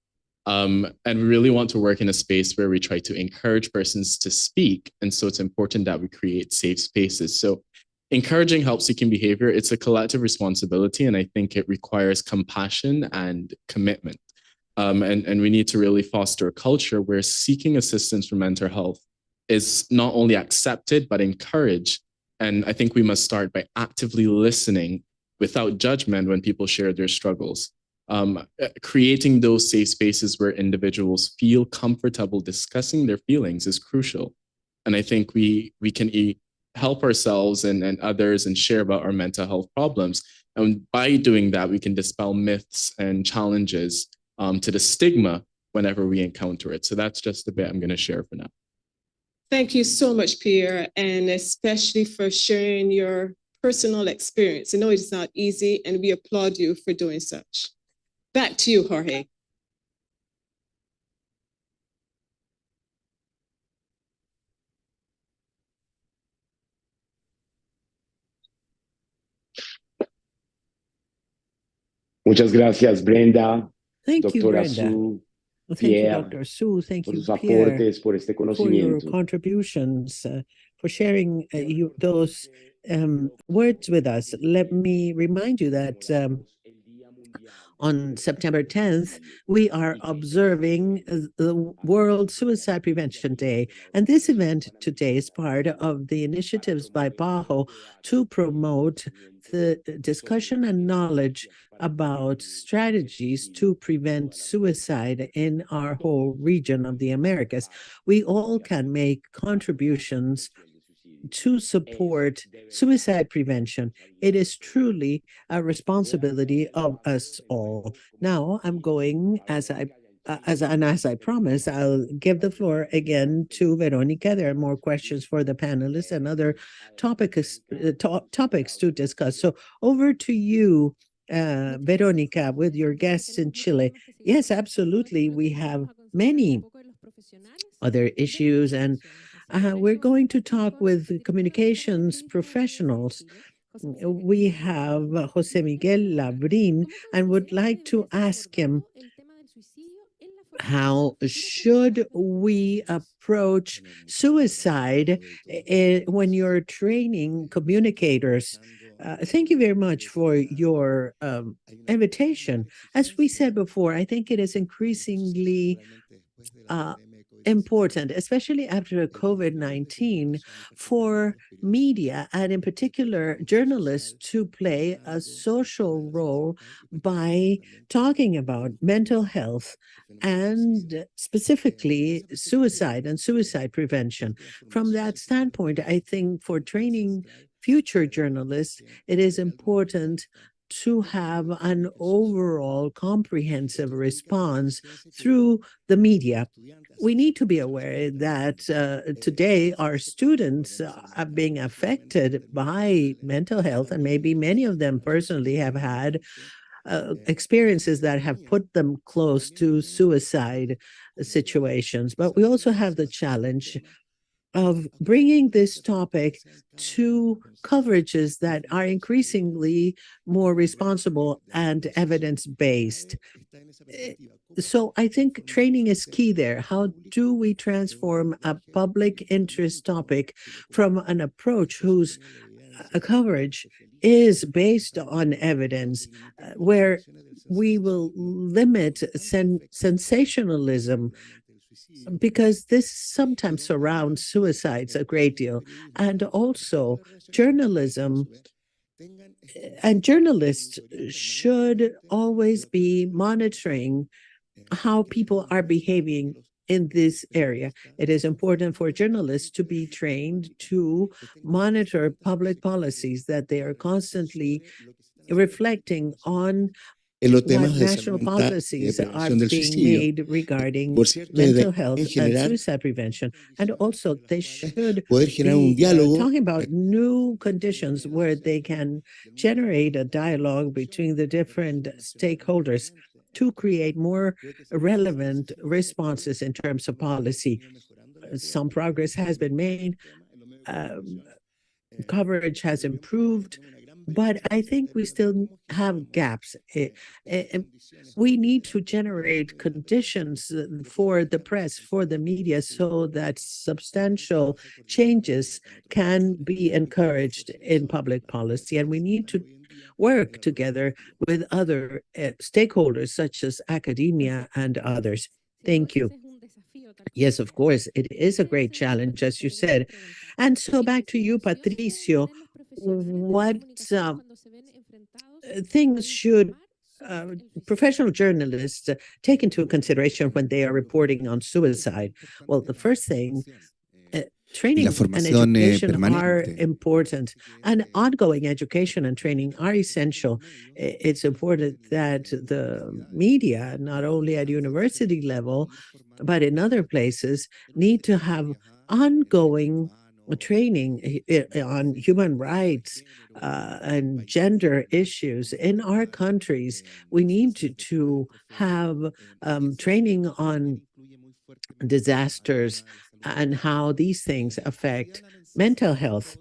And we really want to work in a space where we try to encourage persons to speak. And so it's important that we create safe spaces. So encouraging help-seeking behavior, it's a collective responsibility. And I think it requires compassion and commitment. And we need to really foster a culture where seeking assistance for mental health is not only accepted, but encouraged. And I think we must start by actively listening without judgment when people share their struggles. Creating those safe spaces where individuals feel comfortable discussing their feelings is crucial. And I think we can help ourselves and others and share about our mental health problems. And by doing that, we can dispel myths and challenges to the stigma whenever we encounter it. So that's just a bit I'm going to share for now. Thank you so much, Pierre, and especially for sharing your personal experience. I know it's not easy, and we applaud you for doing such. Back to you, Jorge. Muchas gracias, Brenda. Thank you, Doctora Brenda. Su, Thank you, Pierre, Dr. Su. Thank por you, sus Pierre, aportes, por este for your conocimiento. contributions, for sharing those words with us. Let me remind you that on September 10th, we are observing the World Suicide Prevention Day. And this event today is part of the initiatives by PAHO to promote the discussion and knowledge about strategies to prevent suicide in our whole region of the Americas. We all can make contributions to support suicide prevention. It is truly a responsibility of us all. Now, I'm going, as I promised, I'll give the floor again to Veronica. There are more questions for the panelists and other topics to discuss. So over to you, Veronica, with your guests in Chile. Yes, absolutely. We have many other issues, and we're going to talk with communications professionals. We have Jose Miguel Labrin, and would like to ask him, how should we approach suicide when you're training communicators? Thank you very much for your invitation. As we said before, I think it is increasingly important, especially after COVID-19, for media and in particular journalists to play a social role by talking about mental health and specifically suicide and suicide prevention. From that standpoint, I think for training future journalists, it is important to have an overall comprehensive response through the media. We need to be aware that today our students are being affected by mental health, and maybe many of them personally have had experiences that have put them close to suicide situations. But we also have the challenge of bringing this topic to coverages that are increasingly more responsible and evidence-based. So I think training is key there. How do we transform a public interest topic from an approach whose coverage is based on evidence, where we will limit sensationalism, because this sometimes surrounds suicides a great deal, and also journalism. And journalists should always be monitoring how people are behaving in this area. It is important for journalists to be trained to monitor public policies, that they are constantly reflecting on en los what temas de national salud mental y de policies are prevención del being suicidio. made regarding Por cierto, mental en health and generar, suicide prevention. And also they should poder generar un be diálogo talking about new conditions where they can generate a dialogue between the different stakeholders to create more relevant responses in terms of policy. Some progress has been made. Coverage has improved, but I think we still have gaps. We need to generate conditions for the press, for the media, so that substantial changes can be encouraged in public policy. And we need to work together with other stakeholders, such as academia and others. Thank you. Yes, of course, it is a great challenge, as you said. And so back to you, Patricio, what things should professional journalists take into consideration when they are reporting on suicide? Well, the first thing, training and education are important, and ongoing education and training are essential. It's important that the media, not only at university level, but in other places, need to have ongoing training on human rights and gender issues in our countries. We need to have training on disasters and how these things affect mental health.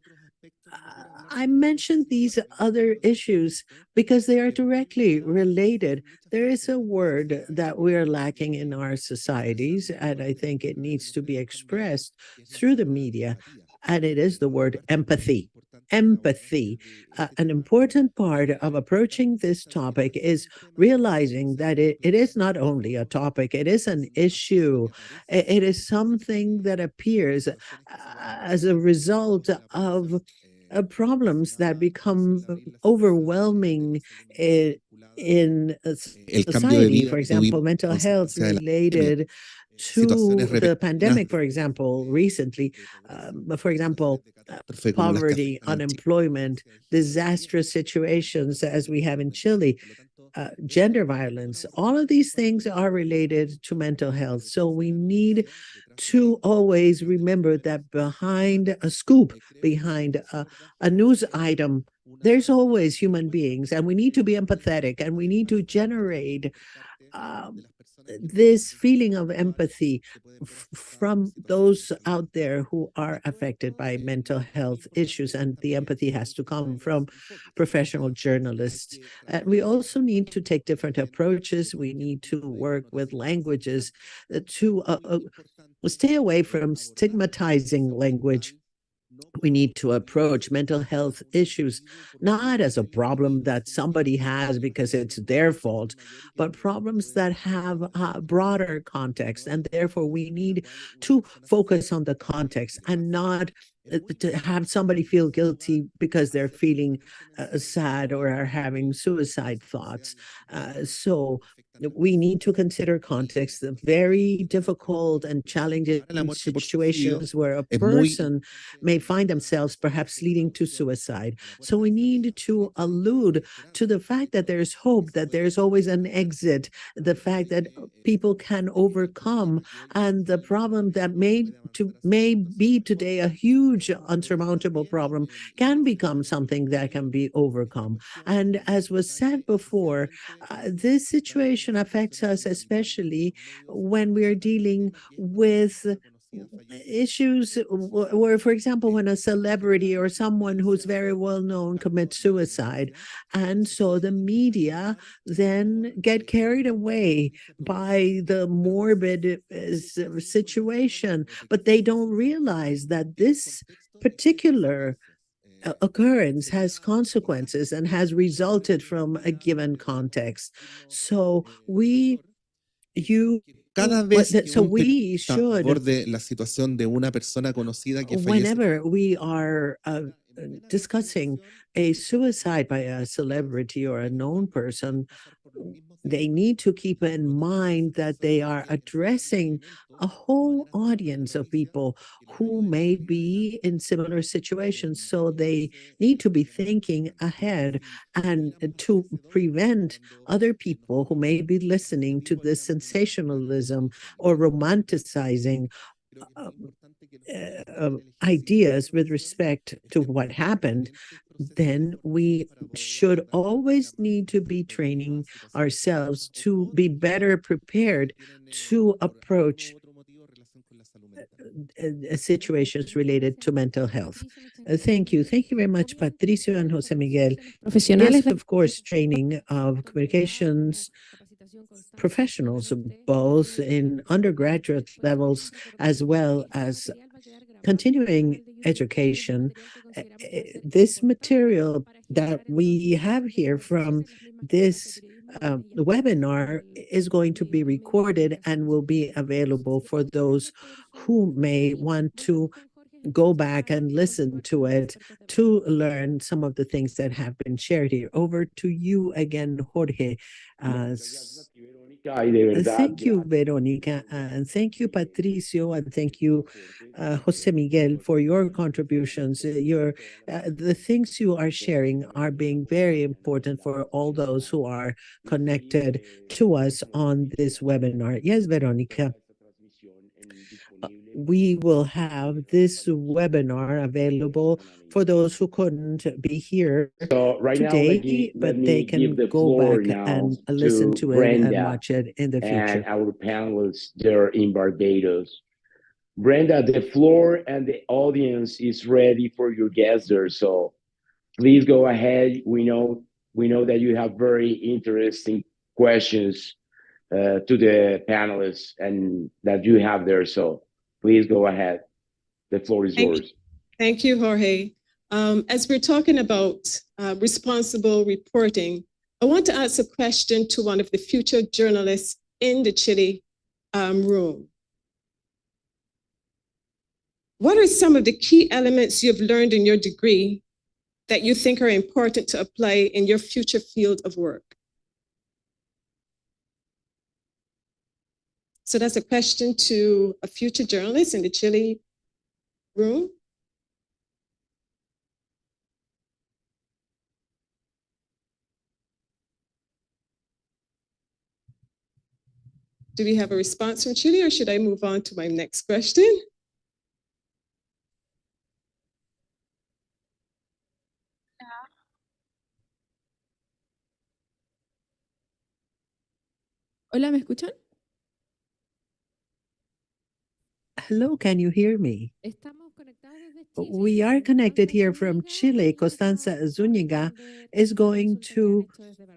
I mentioned these other issues because they are directly related. There is a word that we are lacking in our societies, and I think it needs to be expressed through the media, and it is the word empathy. Empathy. An important part of approaching this topic is realizing that it is not only a topic, it is an issue. It is something that appears as a result of problems that become overwhelming in society. For example, mental health related to the pandemic, for example, recently, for example, poverty, unemployment, disastrous situations as we have in Chile, gender violence, all of these things are related to mental health. So we need to always remember that behind a scoop, behind a news item, there's always human beings, and we need to be empathetic, and we need to generate this feeling of empathy from those out there who are affected by mental health issues, and the empathy has to come from professional journalists. We also need to take different approaches. We need to work with languages to stay away from stigmatizing language. We need to approach mental health issues not as a problem that somebody has because it's their fault, but problems that have a broader context. And therefore, we need to focus on the context and not to have somebody feel guilty because they're feeling sad or are having suicide thoughts. So we need to consider context, the very difficult and challenging situations where a person may find themselves perhaps leading to suicide. So we need to allude to the fact that there's hope, that there's always an exit, the fact that people can overcome, and the problem that may be today a huge unsurmountable problem can become something that can be overcome. And as was said before, this situation affects us especially when we are dealing with issues where, for example, when a celebrity or someone who's very well known commits suicide, and so the media then get carried away by the morbid situation, but they don't realize that this particular occurrence has consequences and has resulted from a given context. So we should, aborde la situación de una persona conocida que falleció, whenever we are discussing a suicide by a celebrity or a known person, they need to keep in mind that they are addressing a whole audience of people who may be in similar situations. So they need to be thinking ahead and to prevent other people who may be listening to this sensationalism or romanticizing ideas with respect to what happened. Then we should always need to be training ourselves to be better prepared to approach situations related to mental health. Thank you. Thank you very much, Patricio and Jose Miguel. Yes, of course, training of communications professionals, both in undergraduate levels as well as continuing education. This material that we have here from this webinar is going to be recorded and will be available for those who may want to go back and listen to it to learn some of the things that have been shared here. Over to you again, Jorge. Thank you, Veronica, and thank you, Patricio, and thank you, Jose Miguel, for your contributions. The things you are sharing are being very important for all those who are connected to us on this webinar. Yes, Veronica. We will have this webinar available for those who couldn't be here today, but they can go back and listen to it and watch it in the future. And our panelists there in Barbados. Brenda, the floor and the audience is ready for your guests there, so please go ahead. We know that you have very interesting questions to the panelists and that you have there, so please go ahead. The floor is yours. Thank you, Jorge. As we're talking about responsible reporting, I want to ask a question to one of the future journalists in the Chile room. What are some of the key elements you've learned in your degree that you think are important to apply in your future field of work? So that's a question to a future journalist in the Chile room. Do we have a response from Chile, or should I move on to my next question? Hola, ¿me escuchan? Hello, can you hear me? We are connected here from Chile. Constanza Zúñiga is going to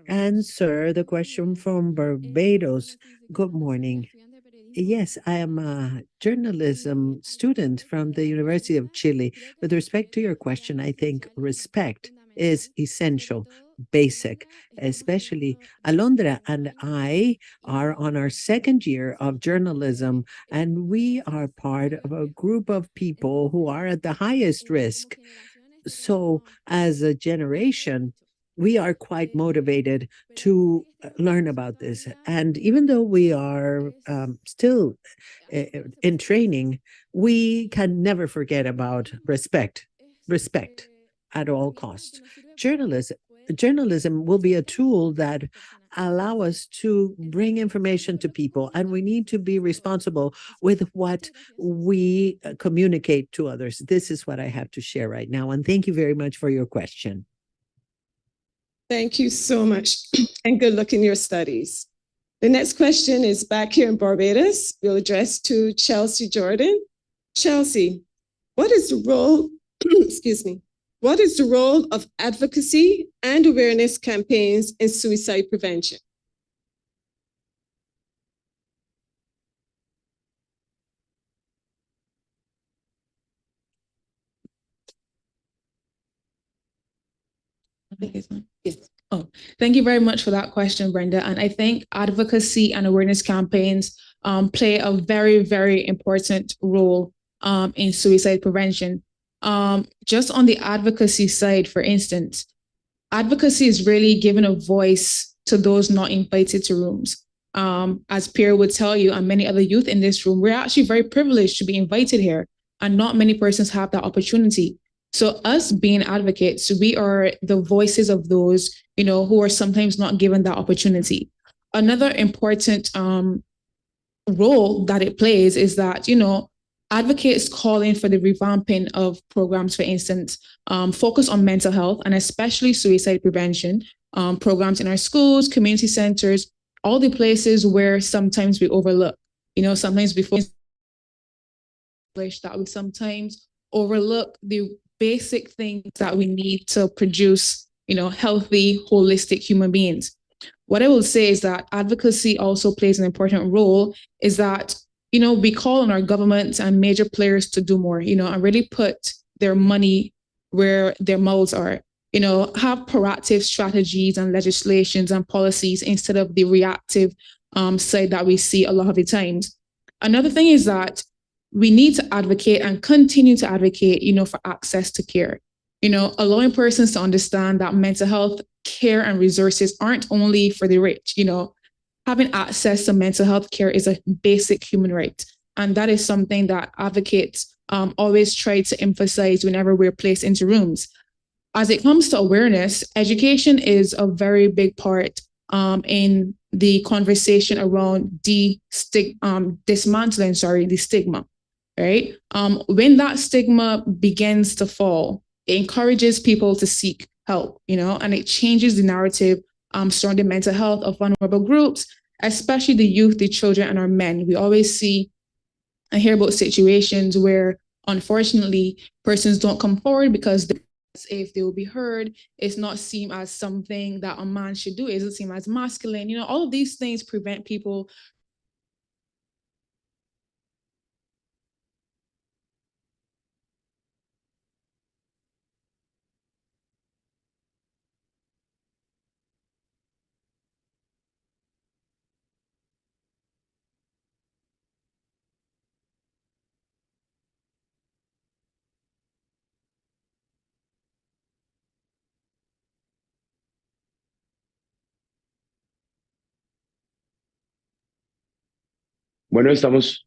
answer the question from Barbados. Good morning. Yes, I am a journalism student from the University of Chile. With respect to your question, I think respect is essential, basic, especially Alondra and I are on our second year of journalism, and we are part of a group of people who are at the highest risk. So as a generation, we are quite motivated to learn about this. And even though we are still in training, we can never forget about respect at all costs. Journalism will be a tool that allow us to bring information to people, and we need to be responsible with what we communicate to others. This is what I have to share right now, and thank you very much for your question. Thank you so much, and good luck in your studies. The next question is back here in Barbados. We'll address to Chelsea Jordan. Chelsea, what is the role, excuse me, what is the role of advocacy and awareness campaigns in suicide prevention? Yes. Oh, thank you very much for that question, Brenda. And I think advocacy and awareness campaigns play a very, very important role in suicide prevention. Just on the advocacy side, for instance, advocacy is really giving a voice to those not invited to rooms. As Pierre would tell you, and many other youth in this room, we're actually very privileged to be invited here, and not many persons have that opportunity. So us being advocates, we are the voices of those, who are sometimes not given that opportunity. Another important role that it plays is that, advocates calling for the revamping of programs, for instance, focus on mental health and especially suicide prevention, programs in our schools, community centers, all the places where sometimes we overlook, sometimes before that we sometimes overlook the basic things that we need to produce, healthy, holistic human beings. What I will say is that advocacy also plays an important role is that, we call on our governments and major players to do more, and really put their money where their mouths are, have proactive strategies and legislations and policies instead of the reactive side that we see a lot of the times. Another thing is that we need to advocate and continue to advocate, for access to care, allowing persons to understand that mental health care and resources aren't only for the rich, having access to mental health care is a basic human right. And that is something that advocates always try to emphasize whenever we're placed into rooms. As it comes to awareness, education is a very big part in the conversation around dismantling, the stigma, right? When that stigma begins to fall, it encourages people to seek help, and it changes the narrative surrounding mental health of vulnerable groups, especially the youth, the children, and our men. We always see and hear about situations where, unfortunately, persons don't come forward because if they will be heard, it's not seen as something that a man should do. It doesn't seem as masculine. All of these things prevent people. Bueno, estamos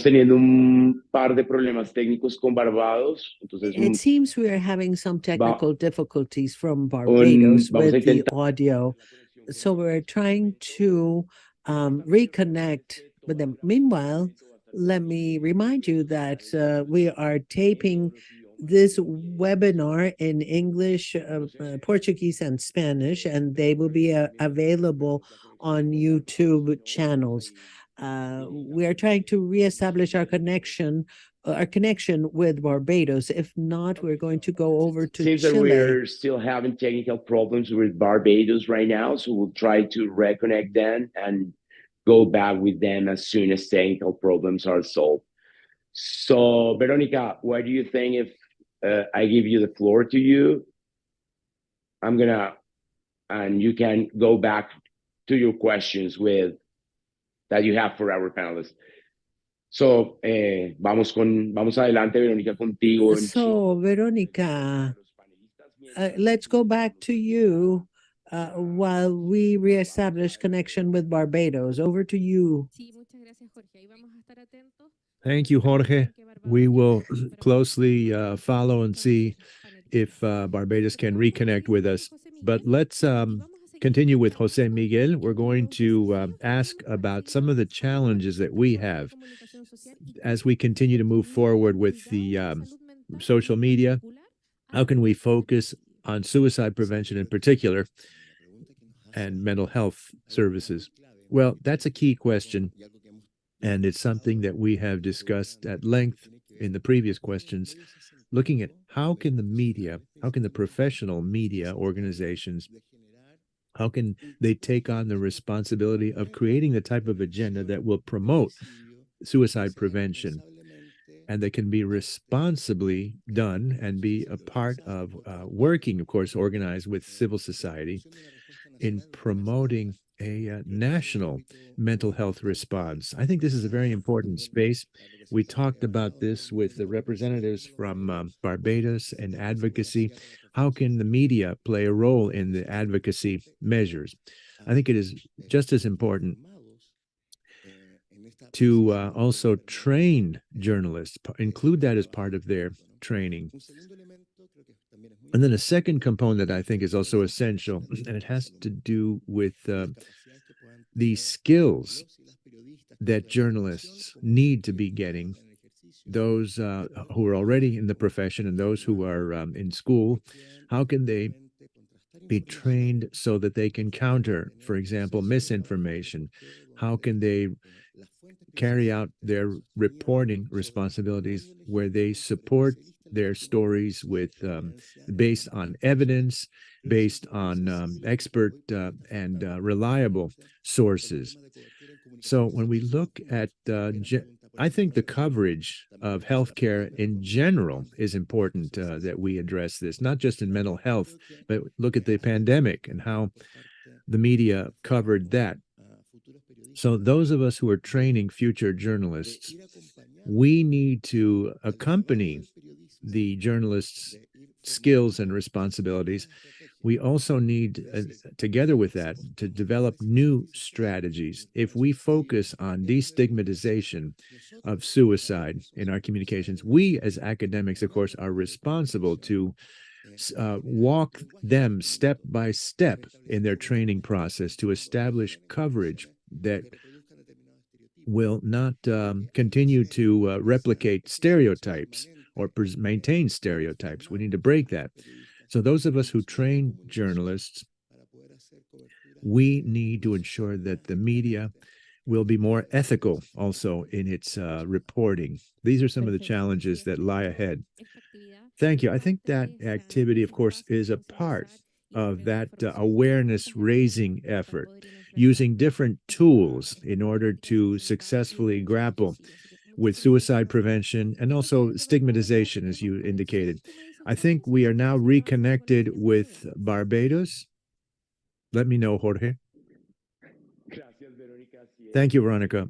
teniendo un par de problemas técnicos con Barbados, entonces It seems we are having some technical difficulties from Barbados with the audio. So we're trying to reconnect with them. Meanwhile, let me remind you that we are taping this webinar in English, Portuguese, and Spanish, and they will be available on YouTube channels. We are trying to reestablish our connection with Barbados. If not, we're going to go over to Seems Chile. that we're still having technical problems with Barbados right now, so we'll try to reconnect them and go back with them as soon as technical problems are solved. So, Veronica, what do you think if I give you the floor to you? And you can go back to your questions that you have for our panelists. So, vamos adelante, Verónica, contigo. So, Veronica, let's go back to you while we reestablish connection with Barbados. Over to you. Thank you, Jorge. We will closely follow and see if Barbados can reconnect with us. But let's continue with Jose Miguel. We're going to ask about some of the challenges that we have as we continue to move forward with the social media. How can we focus on suicide prevention in particular and mental health services? Well, that's a key question, and it's something that we have discussed at length in the previous questions, looking at how can the professional media organizations, how can they take on the responsibility of creating the type of agenda that will promote suicide prevention and that can be responsibly done and be a part of working, of course, organized with civil society in promoting a national mental health response. I think this is a very important space. We talked about this with the representatives from Barbados and advocacy. How can the media play a role in the advocacy measures? I think it is just as important to also train journalists, include that as part of their training. And then a second component that I think is also essential, and it has to do with the skills that journalists need to be getting, those who are already in the profession and those who are in school. How can they be trained so that they can counter, for example, misinformation? How can they carry out their reporting responsibilities where they support their stories with based on evidence, based on expert and reliable sources? So when we look at, I think the coverage of healthcare in general is important that we address this, not just in mental health, but look at the pandemic and how the media covered that. So those of us who are training future journalists, we need to accompany the journalists' skills and responsibilities. We also need, together with that, to develop new strategies. If we focus on destigmatization of suicide in our communications, we as academics, of course, are responsible to walk them step by step in their training process to establish coverage that will not continue to replicate stereotypes or maintain stereotypes. We need to break that. So those of us who train journalists, we need to ensure that the media will be more ethical also in its reporting. These are some of the challenges that lie ahead. Thank you. I think that activity, of course, is a part of that awareness raising effort, using different tools in order to successfully grapple with suicide prevention and also stigmatization, as you indicated. I think we are now reconnected with Barbados. Let me know, Jorge. Thank you, Veronica.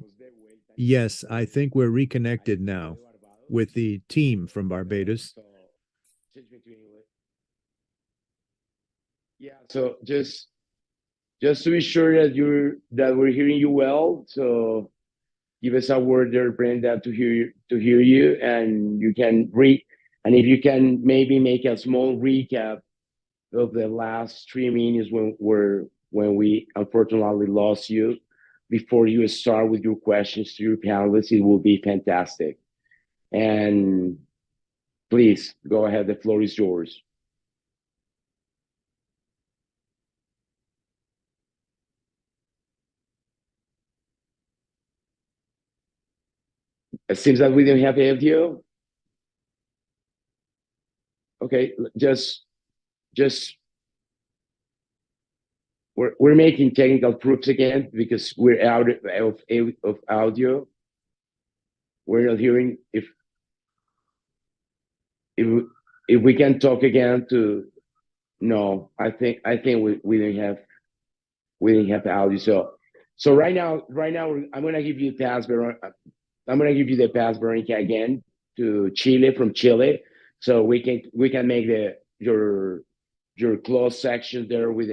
Yes, I think we're reconnected now with the team from Barbados. Yeah, so just to be sure that we're hearing you well, so give us a word there, Brenda, to hear you, and you can read, and if you can maybe make a small recap of the last 3 minutes when we unfortunately lost you before you start with your questions to your panelists, it will be fantastic. And please go ahead, the floor is yours. It seems that we didn't have audio. Okay, just we're making technical proofs again because we're out of audio. We're not hearing if we can talk again to. No, I think we didn't have audio. So right now I'm gonna give you pass, Veronica. I'm gonna give you the pass, Veronica, again to Chile from Chile, so we can make your closed section there with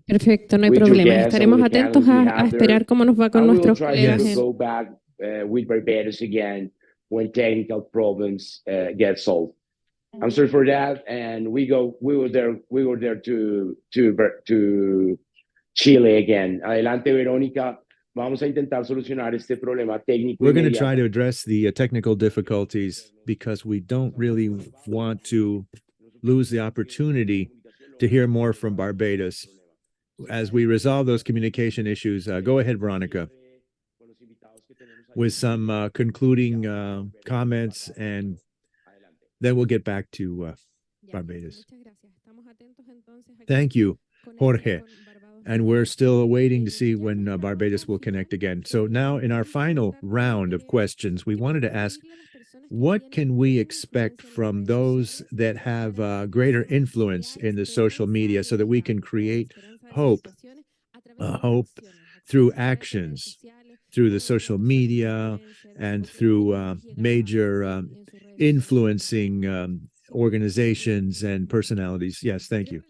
Perfecto, no hay with your problema. guests and Estaremos with the atentos panelists we a have there. esperar cómo nos va con I will nuestros try colegas. to go back with Barbados again when technical problems get solved. I'm sorry for that, and we were there to Chile again. Adelante, Verónica. Vamos a intentar solucionar este problema técnico. We're going to try to address the technical difficulties because we don't really want to lose the opportunity to hear more from Barbados. As we resolve those communication issues, go ahead, Veronica, with some concluding comments, and then we'll get back to Barbados. Thank you, Jorge. And we're still waiting to see when Barbados will connect again. So now in our final round of questions, we wanted to ask, what can we expect from those that have greater influence in the social media so that we can create hope hope through actions, through the social media and through major influencing organizations and personalities. Yes, thank you.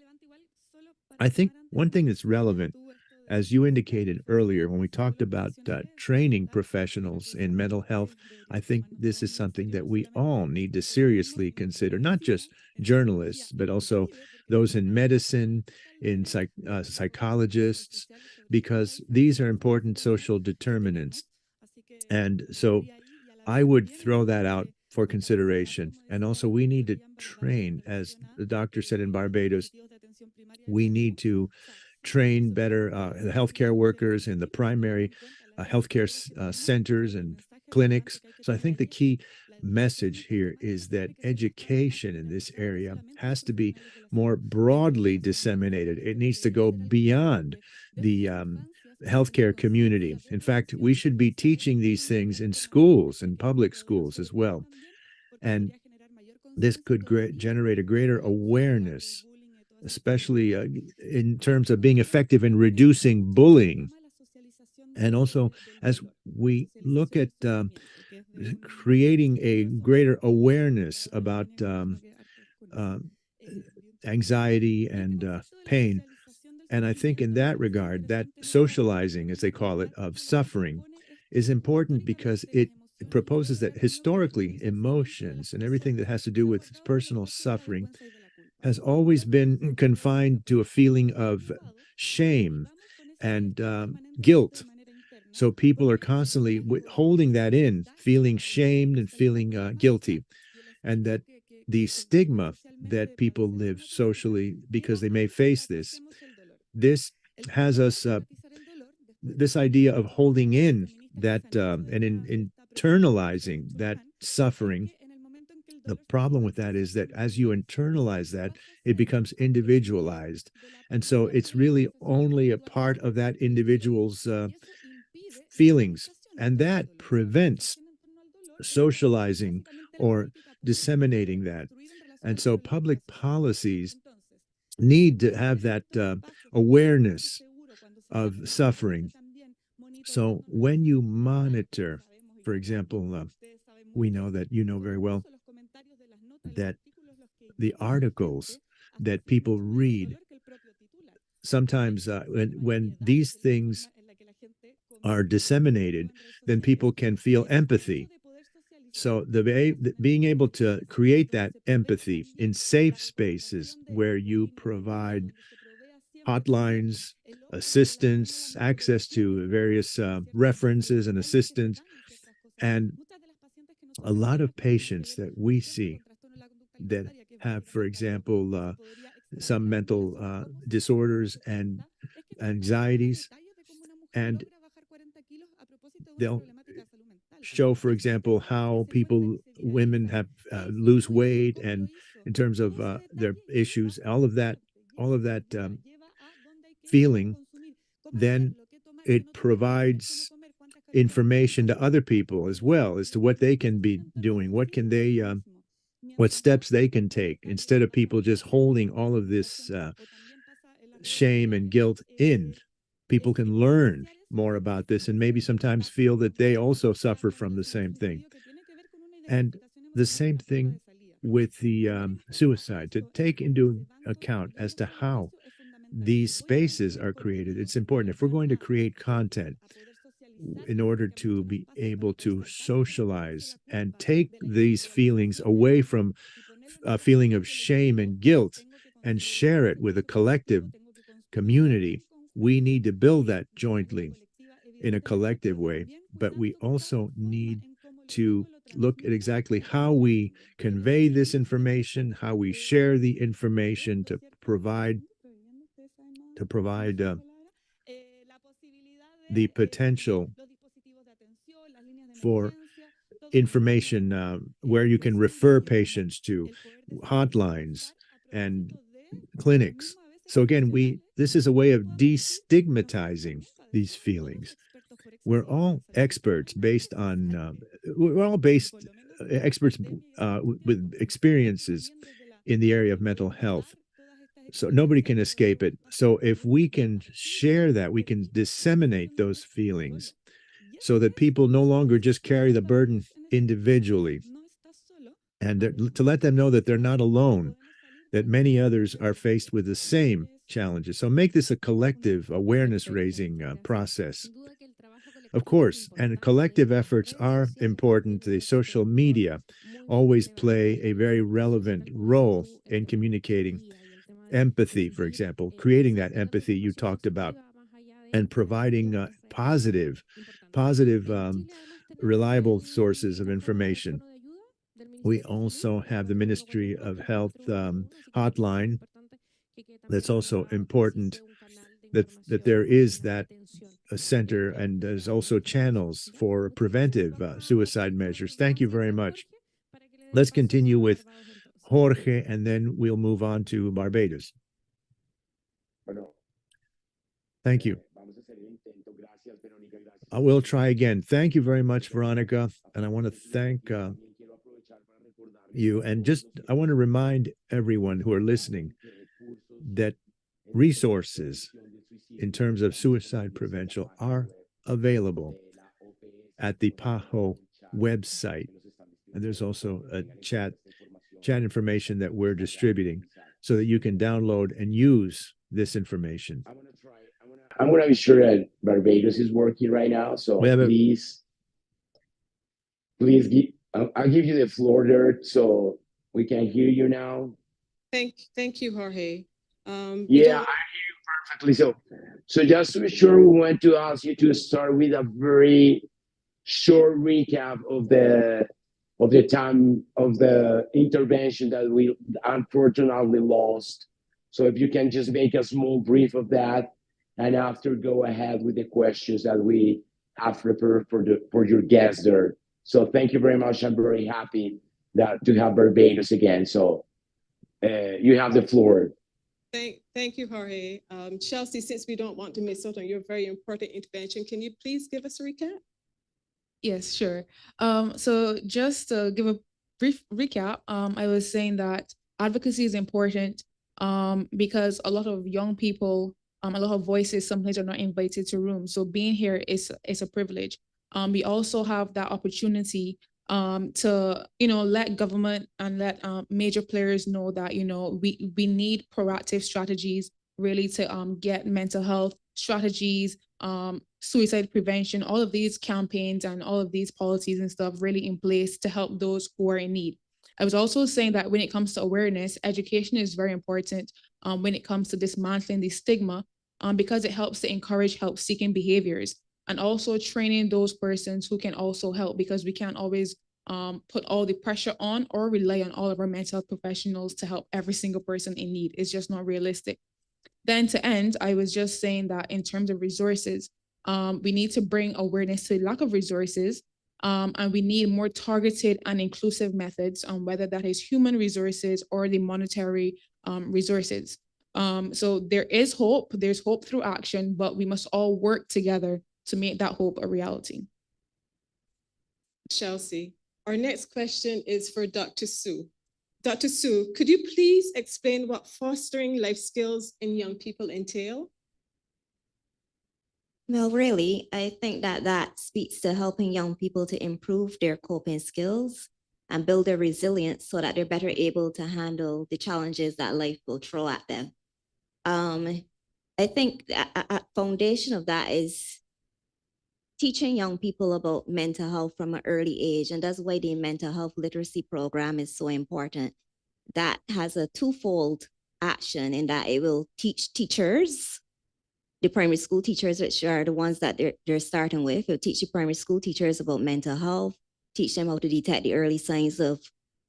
I think one thing that's relevant, as you indicated earlier, when we talked about training professionals in mental health, I think this is something that we all need to seriously consider, not just journalists, but also those in medicine, in psychologists, because these are important social determinants. And so I would throw that out for consideration. And also, we need to train, as the doctor said in Barbados, we need to train better the healthcare workers in the primary healthcare centers and clinics. So I think the key message here is that education in this area has to be more broadly disseminated. It needs to go beyond the healthcare community. In fact, we should be teaching these things in schools, in public schools as well. And this could generate a greater awareness, especially in terms of being effective in reducing bullying. And also, as we look at creating a greater awareness about anxiety and pain. And I think in that regard, that socializing, as they call it, of suffering is important because it proposes that historically emotions and everything that has to do with personal suffering has always been confined to a feeling of shame and guilt. So people are constantly holding that in, feeling shamed and feeling guilty, and that the stigma that people live socially because they may face this has us this idea of holding in that and internalizing that suffering. The problem with that is that as you internalize that, it becomes individualized. And so it's really only a part of that individual's feelings. And that prevents socializing or disseminating that. And so public policies need to have that awareness of suffering. So when you monitor, for example, we know that you know very well that the articles that people read, sometimes when these things are disseminated, then people can feel empathy. So being able to create that empathy in safe spaces where you provide hotlines, assistance, access to various references and assistance, and a lot of patients that we see that have, for example, some mental disorders and anxieties, and they'll show, for example, how women have lose weight, and in terms of their issues, all of that feeling, then it provides information to other people as well as to what they can be doing, what steps they can take, instead of people just holding all of this shame and guilt in. People can learn more about this and maybe sometimes feel that they also suffer from the same thing. And the same thing with the suicide, to take into account as to how these spaces are created. It's important. If we're going to create content in order to be able to socialize and take these feelings away from a feeling of shame and guilt and share it with a collective community, we need to build that jointly in a collective way. But we also need to look at exactly how we convey this information, how we share the information to provide the potential for information where you can refer patients to hotlines and clinics. So again, this is a way of destigmatizing these feelings. We're all experts based on experts with experiences in the area of mental health. So nobody can escape it. So if we can share that, we can disseminate those feelings so that people no longer just carry the burden individually, and to let them know that they're not alone, that many others are faced with the same challenges. So make this a collective awareness raising process. Of course, and collective efforts are important. The social media always play a very relevant role in communicating empathy, for example, creating that empathy you talked about, and providing positive, reliable sources of information. We also have the Ministry of Health hotline. That's also important, that there is that center, and there's also channels for preventive suicide measures. Thank you very much. Let's continue with Jorge, and then we'll move on to Barbados. Thank you. I will try again. Thank you very much, Veronica. And I want to thank you. And I want to remind everyone who are listening that resources in terms of suicide prevention are available at the PAHO website. And there's also a chat information that we're distributing so that you can download and use this information. I'm going to be sure that Barbados is working right now. So please I'll give you the floor there so we can hear you now. Thank you, Jorge. Yeah, I hear you perfectly. So just to be sure, we want to ask you to start with a very short recap of the time of the intervention that we unfortunately lost. So if you can just make a small brief of that, and after go ahead with the questions that we have prepared for your guests there. So thank you very much. I'm very happy to have Barbados again. So you have the floor. Thank you, Jorge. Chelsea, since we don't want to miss out on your very important intervention, can you please give us a recap? Yes, sure. So just to give a brief recap, I was saying that advocacy is important because a lot of young people, a lot of voices sometimes are not invited to rooms. So being here is a privilege. We also have that opportunity to let government and let major players know that we need proactive strategies really to get mental health strategies, suicide prevention, all of these campaigns and all of these policies and stuff really in place to help those who are in need. I was also saying that when it comes to awareness, education is very important when it comes to dismantling the stigma because it helps to encourage help-seeking behaviors, and also training those persons who can also help, because we can't always put all the pressure on or rely on all of our mental health professionals to help every single person in need. It's just not realistic. Then to end, I was just saying that in terms of resources, we need to bring awareness to the lack of resources, and we need more targeted and inclusive methods on whether that is human resources or the monetary resources. So there is hope, there's hope through action, but we must all work together to make that hope a reality. Chelsea, our next question is for Dr. Sue. Dr. Sue, could you please explain what fostering life skills in young people entail? Well, really, I think that speaks to helping young people to improve their coping skills and build their resilience so that they're better able to handle the challenges that life will throw at them. I think a foundation of that is teaching young people about mental health from an early age. And that's why the mental health literacy program is so important. That has a twofold action in that it will teach teachers, the primary school teachers, which are the ones that they're starting with. It'll teach the primary school teachers about mental health, teach them how to detect the early signs of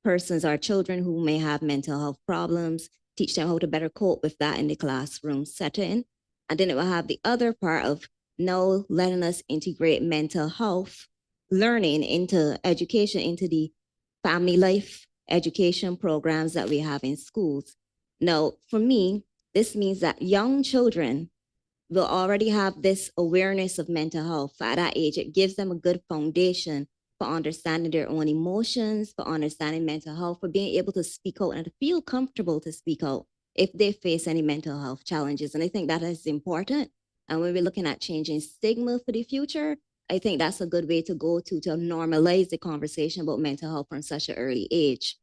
persons or children who may have mental health problems, teach them how to better cope with that in the classroom setting. And then it will have the other part of now letting us integrate mental health learning into education, into the family life education programs that we have in schools. Now, for me, this means that young children will already have this awareness of mental health at that age. It gives them a good foundation for understanding their own emotions, for understanding mental health, for being able to speak out and to feel comfortable to speak out if they face any mental health challenges. And I think that is important. And when we're looking at changing stigma for the future, I think that's a good way to go to normalize the conversation about mental health from such an early age.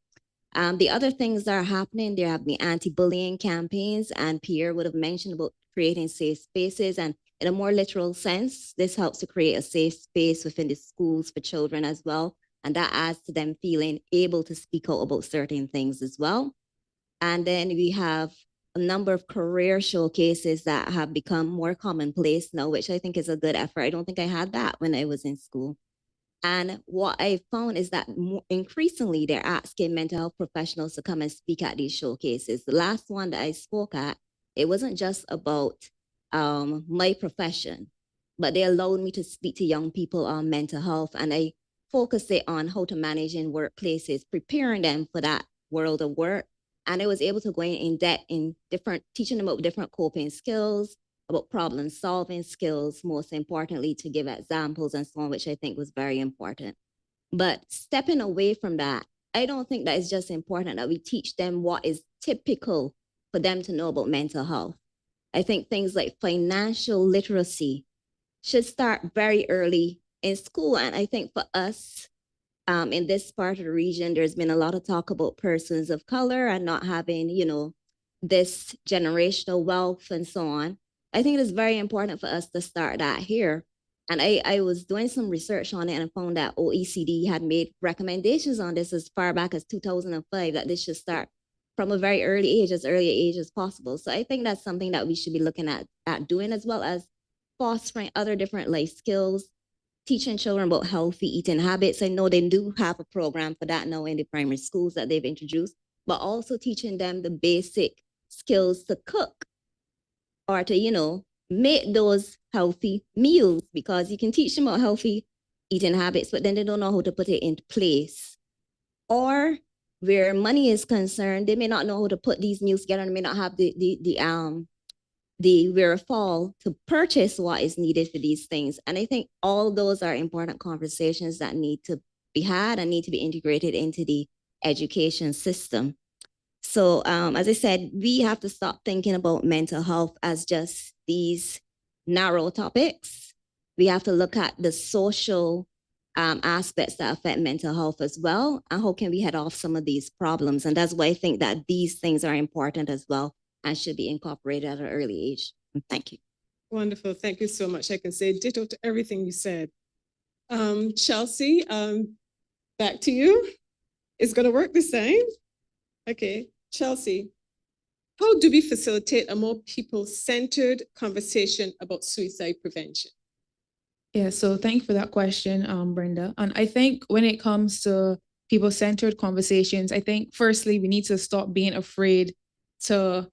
The other things that are happening, there have been anti-bullying campaigns, and Pierre would have mentioned about creating safe spaces. And in a more literal sense, this helps to create a safe space within the schools for children as well. And that adds to them feeling able to speak out about certain things as well. And then we have a number of career showcases that have become more commonplace now, which I think is a good effort. I don't think I had that when I was in school. And what I found is that increasingly they're asking mental health professionals to come and speak at these showcases. The last one that I spoke at, it wasn't just about my profession, but they allowed me to speak to young people on mental health. And I focused it on how to manage in workplaces, preparing them for that world of work. And I was able to go in depth in teaching them about different coping skills, about problem solving skills, most importantly, to give examples and so on, which I think was very important. But stepping away from that, I don't think that it's just important that we teach them what is typical for them to know about mental health. I think things like financial literacy should start very early in school. And I think for us, in this part of the region, there's been a lot of talk about persons of color and not having, this generational wealth and so on. I think it is very important for us to start that here. And I was doing some research on it and found that OECD had made recommendations on this as far back as 2005, that this should start from a very early age as possible. So I think that's something that we should be looking at doing, as well as fostering other different life skills, teaching children about healthy eating habits. I know they do have a program for that now in the primary schools that they've introduced, but also teaching them the basic skills to cook or to, make those healthy meals, because you can teach them about healthy eating habits, but then they don't know how to put it into place. Or where money is concerned, they may not know how to put these meals together and may not have the wherewithal to purchase what is needed for these things. And I think all those are important conversations that need to be had and need to be integrated into the education system. So as I said, we have to stop thinking about mental health as just these narrow topics. We have to look at the social aspects that affect mental health as well, and how can we head off some of these problems. And that's why I think that these things are important as well and should be incorporated at an early age. Thank you. Wonderful. Thank you so much. I can say ditto to everything you said. Chelsea, back to you. It's going to work this time. Okay, Chelsea, how do we facilitate a more people-centered conversation about suicide prevention? Yeah, so thank you for that question, Brenda. And I think when it comes to people-centered conversations, I think firstly, we need to stop being afraid to,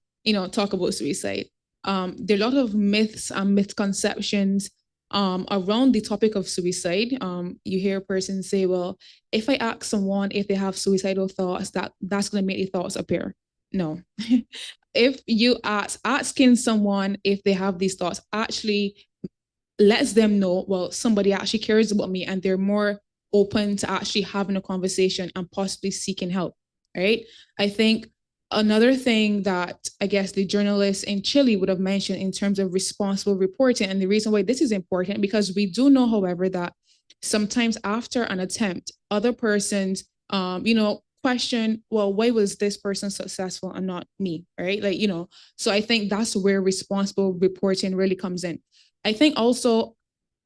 talk about suicide. There are a lot of myths and misconceptions around the topic of suicide. You hear a person say, well, if I ask someone if they have suicidal thoughts, that's going to make the thoughts appear. No. If you asking someone if they have these thoughts actually lets them know, well, somebody actually cares about me and they're more open to actually having a conversation and possibly seeking help, right? I think another thing that I guess the journalists in Chile would have mentioned in terms of responsible reporting, and the reason why this is important, because we do know, however, that sometimes after an attempt, other persons, question, well, why was this person successful and not me, right? So I think that's where responsible reporting really comes in. I think also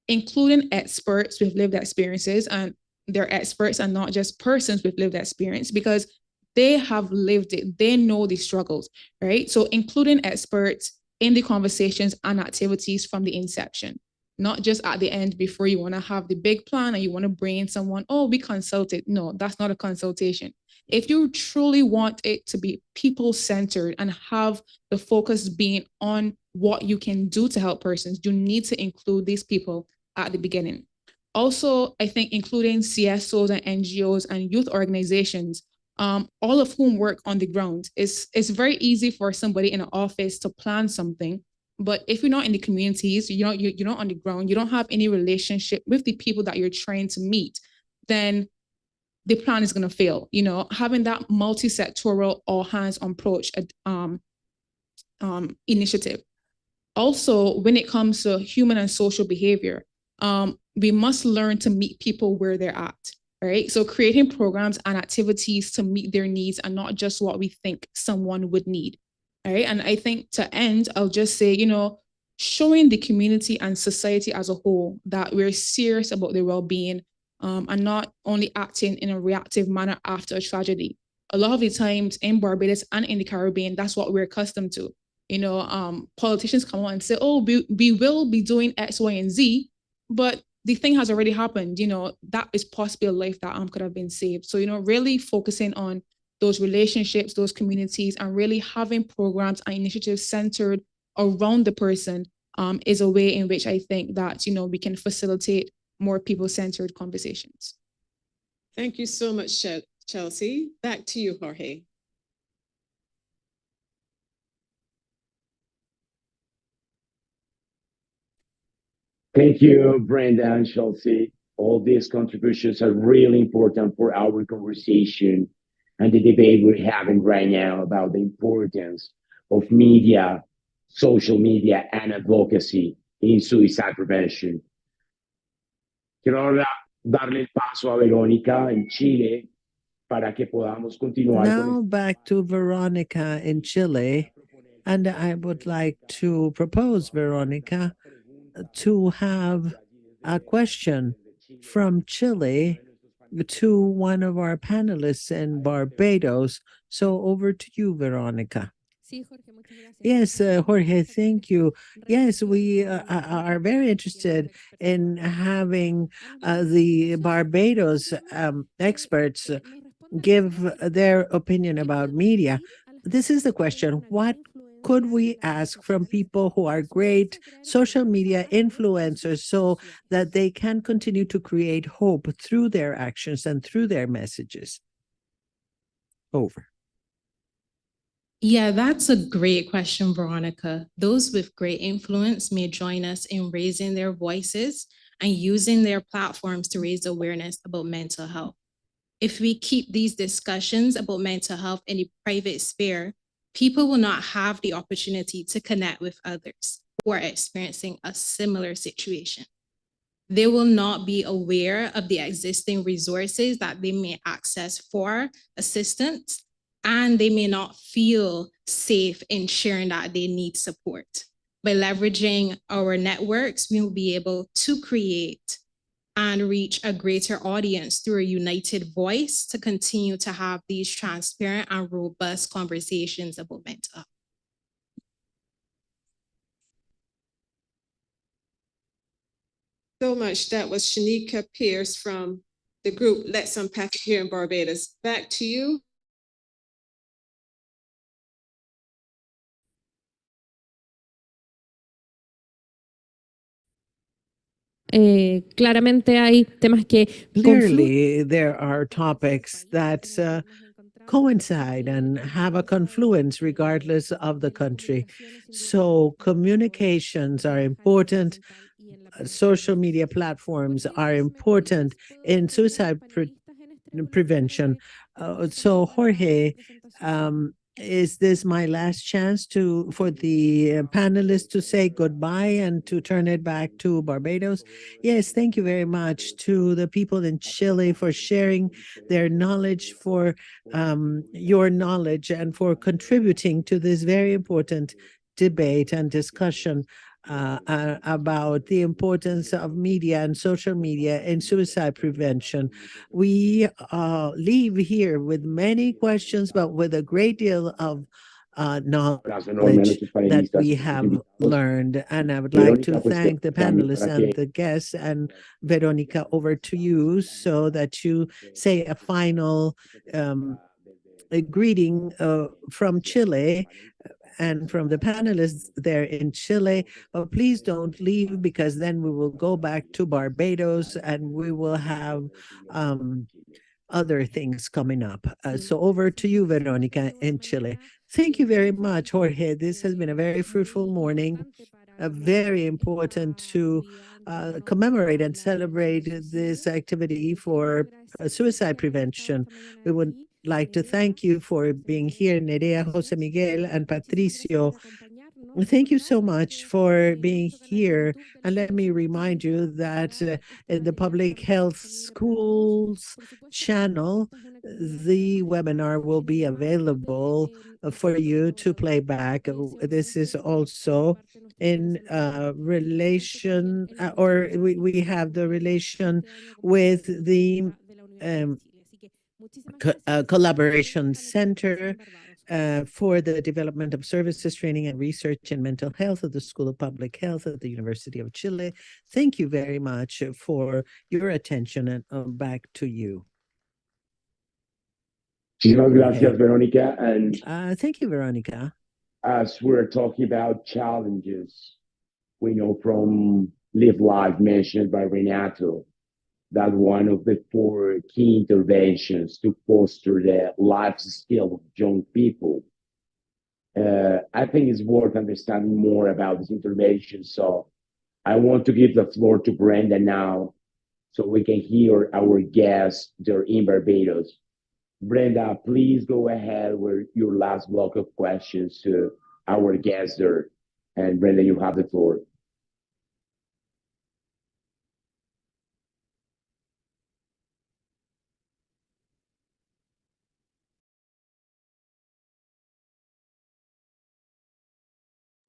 including experts with lived experiences, and they're experts and not just persons with lived experience, because they have lived it, they know the struggles, right? So including experts in the conversations and activities from the inception, not just at the end before you want to have the big plan and you want to bring in someone, oh, we consulted. No, that's not a consultation. If you truly want it to be people-centered and have the focus being on what you can do to help persons, you need to include these people at the beginning. Also, I think including CSOs and NGOs and youth organizations, all of whom work on the ground. It's very easy for somebody in an office to plan something, but if you're not in the communities, you're not on the ground, you don't have any relationship with the people that you're trying to meet, then the plan is going to fail. Having that multi-sectoral all hands on approach initiative. Also, when it comes to human and social behavior, we must learn to meet people where they're at, right? So creating programs and activities to meet their needs and not just what we think someone would need, all right? And I think to end, I'll just say, showing the community and society as a whole that we're serious about their well-being and not only acting in a reactive manner after a tragedy. A lot of the times in Barbados and in the Caribbean, that's what we're accustomed to. Politicians come out and say, oh, we will be doing X, Y, and Z, but the thing has already happened. That is possibly a life that could have been saved. So, really focusing on those relationships, those communities, and really having programs and initiatives centered around the person is a way in which I think that, we can facilitate more people-centered conversations. Thank you so much, Chelsea. Back to you, Jorge. Thank you, Brenda and Chelsea. All these contributions are really important for our conversation and the debate we're having right now about the importance of media, social media, and advocacy in suicide prevention. Quiero ahora darle el paso a Verónica en Chile para que podamos continuar. Now back to Veronica in Chile. And I would like to propose, Veronica, to have a question from Chile to one of our panelists in Barbados. So over to you, Veronica. Yes, Jorge, thank you. Yes, we are very interested in having the Barbados experts give their opinion about media. This is the question: what could we ask from people who are great social media influencers so that they can continue to create hope through their actions and through their messages? Over. Yeah, that's a great question, Veronica. Those with great influence may join us in raising their voices and using their platforms to raise awareness about mental health. If we keep these discussions about mental health in the private sphere, people will not have the opportunity to connect with others who are experiencing a similar situation. They will not be aware of the existing resources that they may access for assistance, and they may not feel safe in sharing that they need support. By leveraging our networks, we will be able to create and reach a greater audience through a united voice to continue to have these transparent and robust conversations about mental health. So much. That was Shanika Pierce from the group Let's Unpack It here in Barbados. Back to you. Claramente hay temas que clearly there are topics that coincide and have a confluence regardless of the country. So communications are important. Social media platforms are important in suicide prevention. So Jorge, is this my last chance for the panelists to say goodbye and to turn it back to Barbados? Yes, thank you very much to the people in Chile for sharing their knowledge, for your knowledge, and for contributing to this very important debate and discussion about the importance of media and social media in suicide prevention. We leave here with many questions, but with a great deal of knowledge that we have learned. And I would like to thank the panelists and the guests. And Veronica, over to you so that you say a final greeting from Chile and from the panelists there in Chile. But please don't leave, because then we will go back to Barbados and we will have other things coming up. So over to you, Veronica, in Chile. Thank you very much, Jorge. This has been a very fruitful morning, very important to commemorate and celebrate this activity for suicide prevention. We would like to thank you for being here, Nerea, Jose Miguel, and Patricio. Thank you so much for being here. And let me remind you that in the Public Health Schools channel, the webinar will be available for you to play back. This is also in relation, or we have the relation with the Collaboration Center for the Development of Services, Training, and Research in Mental Health of the School of Public Health at the University of Chile. Thank you very much for your attention, and back to you. Muchísimas gracias, Verónica. And thank you, Veronica. as we're talking about challenges, we know from Live Life mentioned by Renato that one of the 4 key interventions to foster the life skill of young people. I think it's worth understanding more about this intervention. So I want to give the floor to Brenda now so we can hear our guests. They're in Barbados. Brenda, please go ahead with your last block of questions to our guests there. And Brenda, you have the floor.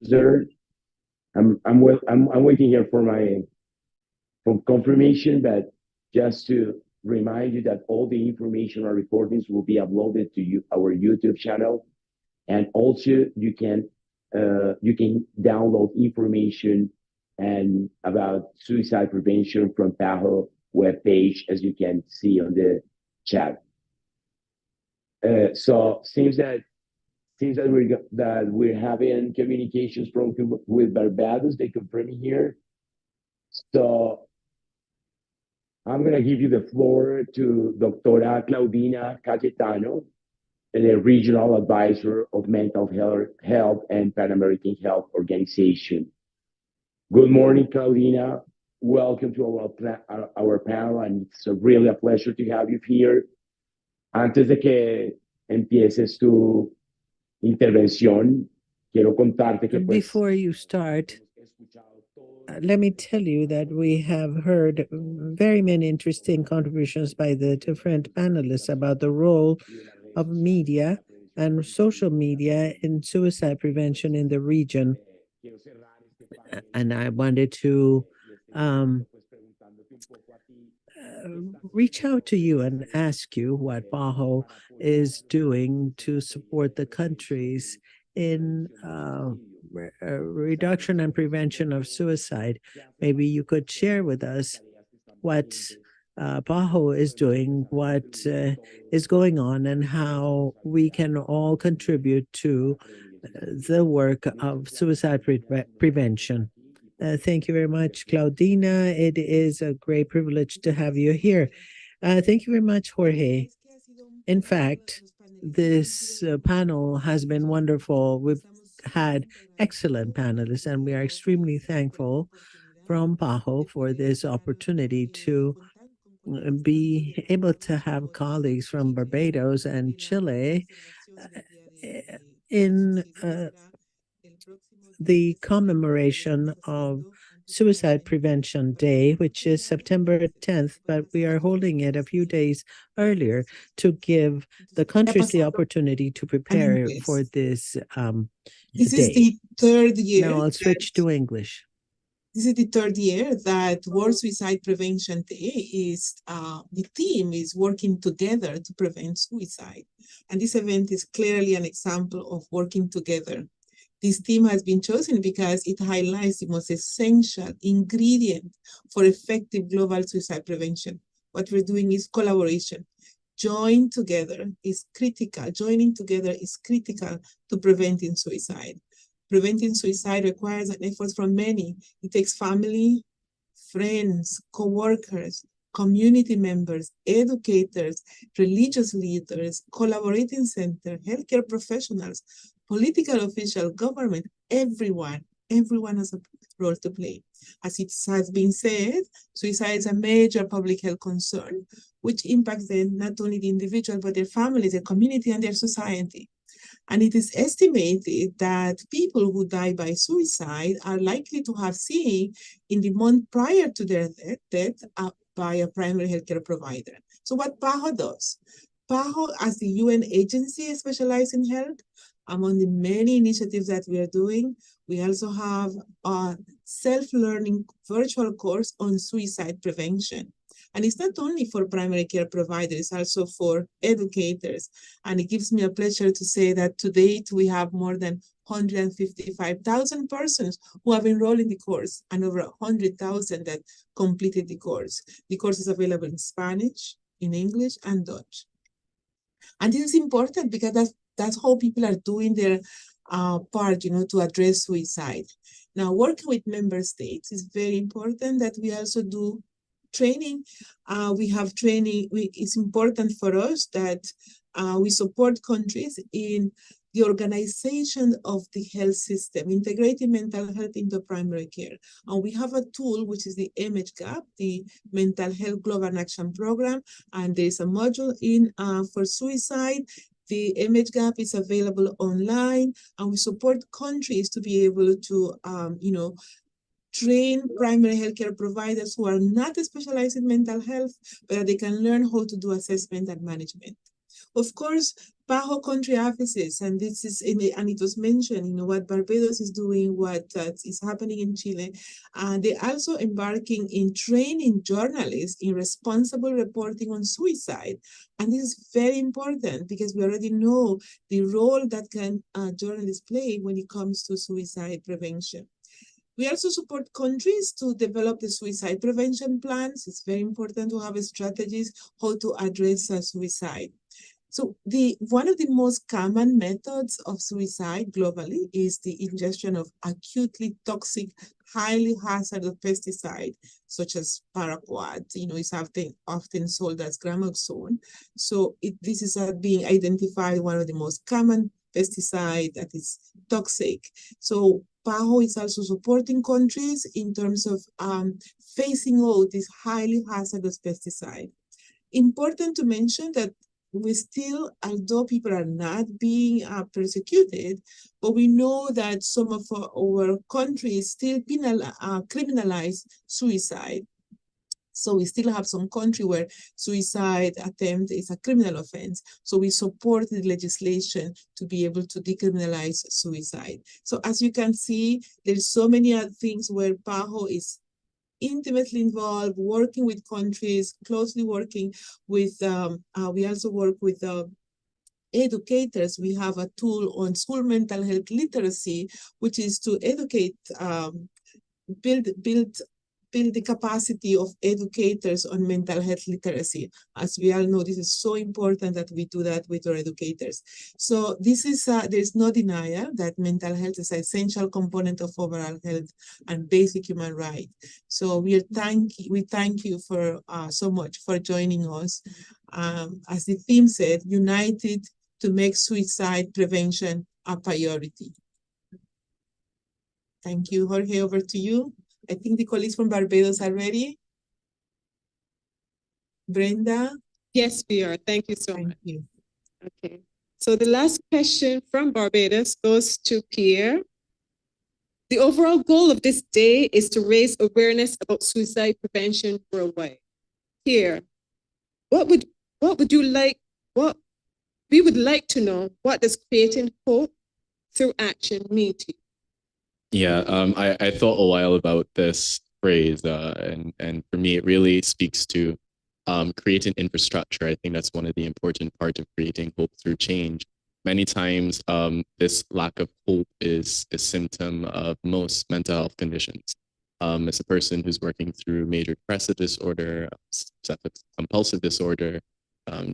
Sir, I'm waiting here for my confirmation, but just to remind you that all the information or recordings will be uploaded to our YouTube channel, and also you can download information and about suicide prevention from PAHO webpage, as you can see on the chat. So seems that we're having communications with Barbados. They confirm here. So I'm gonna give you the floor to Doctora Claudina Cayetano, the Regional Advisor of Mental Health and Pan American Health Organization. Good morning, Claudina. Welcome to our panel, and it's really a pleasure to have you here. Antes de que empieces tu intervención, quiero contarte que before you start, let me tell you that we have heard very many interesting contributions by the different panelists about the role of media and social media in suicide prevention in the region. And I wanted to reach out to you and ask you what PAHO is doing to support the countries in reduction and prevention of suicide. Maybe you could share with us what PAHO is doing, what is going on, and how we can all contribute to the work of suicide prevention. Thank you very much, Claudina. It is a great privilege to have you here. Thank you very much, Jorge. In fact, this panel has been wonderful. We've had excellent panelists, and we are extremely thankful from PAHO for this opportunity to be able to have colleagues from Barbados and Chile in the commemoration of Suicide Prevention Day, which is September 10th, but we are holding it a few days earlier to give the countries the opportunity to prepare for this This day. is the 3rd year. Now I'll switch to English. This is the 3rd year that World Suicide Prevention Day is, the theme is working together to prevent suicide. And this event is clearly an example of working together. This theme has been chosen because it highlights the most essential ingredient for effective global suicide prevention. What we're doing is collaboration. Joining together is critical to preventing suicide. Preventing suicide requires an effort from many. It takes family, friends, co-workers, community members, educators, religious leaders, collaborating center, healthcare professionals, political officials, government, everyone has a role to play. As it has been said, suicide is a major public health concern, which impacts then not only the individual, but their families, their community, and their society. And it is estimated that people who die by suicide are likely to have seen in the month prior to their death by a primary healthcare provider. So what PAHO does, PAHO, as the UN agency specialized in health, among the many initiatives that we are doing, we also have a self-learning virtual course on suicide prevention. And it's not only for primary care providers, it's also for educators. And it gives me a pleasure to say that to date, we have more than 155,000 persons who have enrolled in the course and over 100,000 that completed the course. The course is available in Spanish, in English, and Dutch. And this is important because that's how people are doing their part, to address suicide. Now, working with member states is very important that we also do training. We have training. It's important for us that we support countries in the organization of the health system, integrating mental health into primary care. And we have a tool, which is the MHGAP, the Mental Health Global Action Program, and there's a module in for suicide. The MHGAP is available online, and we support countries to be able to, train primary healthcare providers who are not specialized in mental health, but they can learn how to do assessment and management. Of course, PAHO country offices, and this is and it was mentioned, what Barbados is doing, what is happening in Chile. They're also embarking in training journalists in responsible reporting on suicide. And this is very important because we already know the role that can journalists play when it comes to suicide prevention. We also support countries to develop the suicide prevention plans. It's very important to have strategies how to address suicide. So one of the most common methods of suicide globally is the ingestion of acutely toxic, highly hazardous pesticide, such as paraquat. It's often sold as gramoxone. So this is being identified one of the most common pesticide that is toxic. So PAHO is also supporting countries in terms of phasing out this highly hazardous pesticide. Important to mention that we still, although people are not being persecuted, but we know that some of our countries still criminalize suicide. So we still have some country where suicide attempt is a criminal offense. So we support the legislation to be able to decriminalize suicide. So as you can see, there's so many other things where PAHO is intimately involved, working with countries, closely working with, we also work with educators. We have a tool on school mental health literacy, which is to educate, build the capacity of educators on mental health literacy. As we all know, this is so important that we do that with our educators. So this is, there's no denial that mental health is an essential component of overall health and basic human right. So we thank you for so much for joining us. As the theme said, united to make suicide prevention a priority. Thank you, Jorge, over to you. I think the colleagues from Barbados are ready. Brenda? Yes, we are. Thank you so much. Thank you. Okay. So the last question from Barbados goes to Pierre. The overall goal of this day is to raise awareness about suicide prevention worldwide. Pierre, what we would like to know, what does creating hope through action mean to you? Yeah, I thought a while about this phrase, and for me, it really speaks to creating infrastructure. I think that's one of the important parts of creating hope through change. Many times, this lack of hope is a symptom of most mental health conditions. As a person who's working through major depressive disorder, compulsive disorder,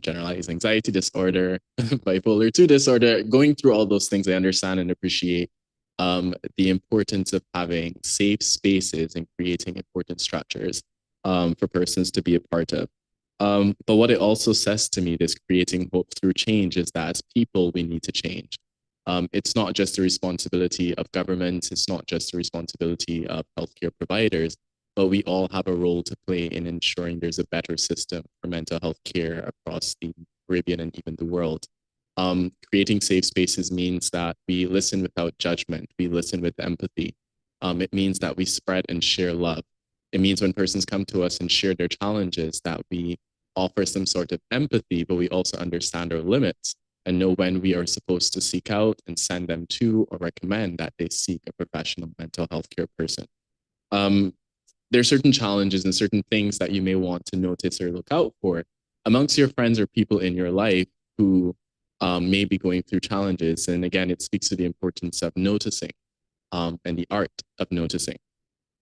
generalized anxiety disorder, bipolar 2 disorder, going through all those things, I understand and appreciate the importance of having safe spaces and creating important structures for persons to be a part of. But what it also says to me, this creating hope through change, is that as people, we need to change. It's not just the responsibility of governments, it's not just the responsibility of healthcare providers, but we all have a role to play in ensuring there's a better system for mental health care across the Caribbean and even the world. Creating safe spaces means that we listen without judgment, we listen with empathy. It means that we spread and share love. It means when persons come to us and share their challenges that we offer some sort of empathy, but we also understand our limits and know when we are supposed to seek out and send them to or recommend that they seek a professional mental health care person. There are certain challenges and certain things that you may want to notice or look out for amongst your friends or people in your life who may be going through challenges. And again, it speaks to the importance of noticing and the art of noticing.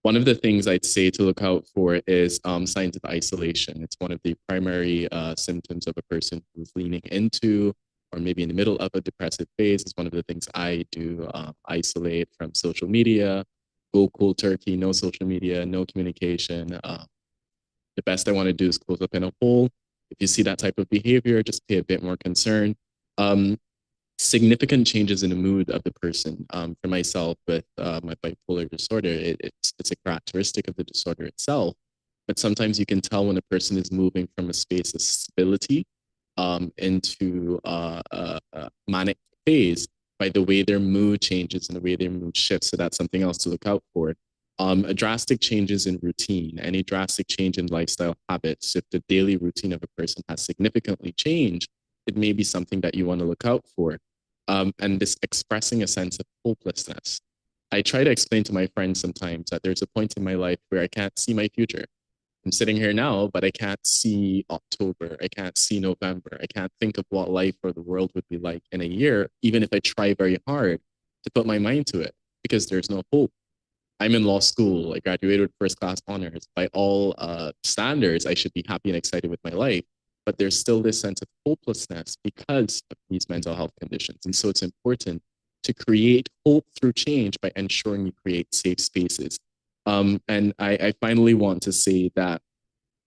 One of the things I'd say to look out for is signs of isolation. It's one of the primary symptoms of a person who's leaning into or maybe in the middle of a depressive phase. Is one of the things I do, isolate from social media, go cold turkey, no social media, no communication. The best I want to do is close up in a hole. If you see that type of behavior, just pay a bit more concern. Significant changes in the mood of the person. For myself, with my bipolar disorder, it's a characteristic of the disorder itself. But sometimes you can tell when a person is moving from a space of stability into a manic phase by the way their mood changes and the way their mood shifts. So that's something else to look out for. A drastic changes in routine, any drastic change in lifestyle habits. If the daily routine of a person has significantly changed, it may be something that you want to look out for. And this expressing a sense of hopelessness. I try to explain to my friends sometimes that there's a point in my life where I can't see my future. I'm sitting here now, but I can't see October. I can't see November. I can't think of what life or the world would be like in a year, even if I try very hard to put my mind to it, because there's no hope. I'm in law school. I graduated with first class honors. By all standards, I should be happy and excited with my life. But there's still this sense of hopelessness because of these mental health conditions. And so it's important to create hope through change by ensuring you create safe spaces. And I finally want to say that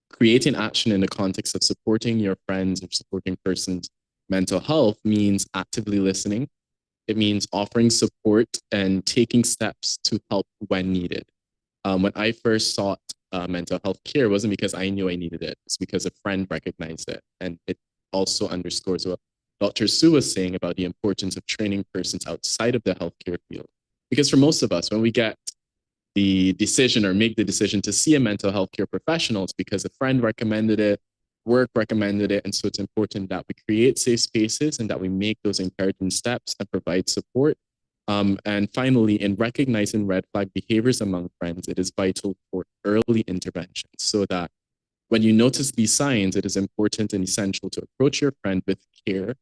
creating action in the context of supporting your friends or supporting persons' mental health means actively listening. It means offering support and taking steps to help when needed. When I first sought mental health care, it wasn't because I knew I needed it. It's because a friend recognized it. And it also underscores what Dr. Su was saying about the importance of training persons outside of the healthcare field. Because for most of us, when we get the decision or make the decision to see a mental health care professional, it's because a friend recommended it, work recommended it. And so it's important that we create safe spaces and that we make those encouraging steps and provide support. And finally, in recognizing red flag behaviors among friends, it is vital for early intervention so that when you notice these signs, it is important and essential to approach your friend with care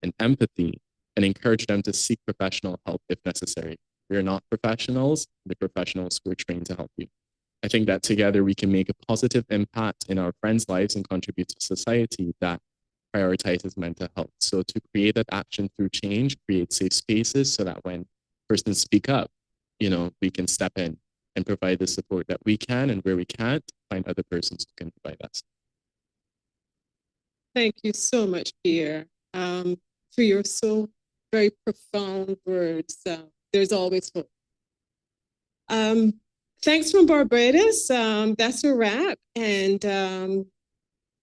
and empathy and encourage them to seek professional help if necessary. We are not professionals, the professionals who are trained to help you. I think that together we can make a positive impact in our friends' lives and contribute to society that prioritizes mental health. So to create that action through change, create safe spaces so that when persons speak up, we can step in and provide the support that we can, and where we can't, find other persons who can provide us. Thank you so much, Pierre, for your so very profound words. There's always hope. Thanks from Barbados. That's a wrap. And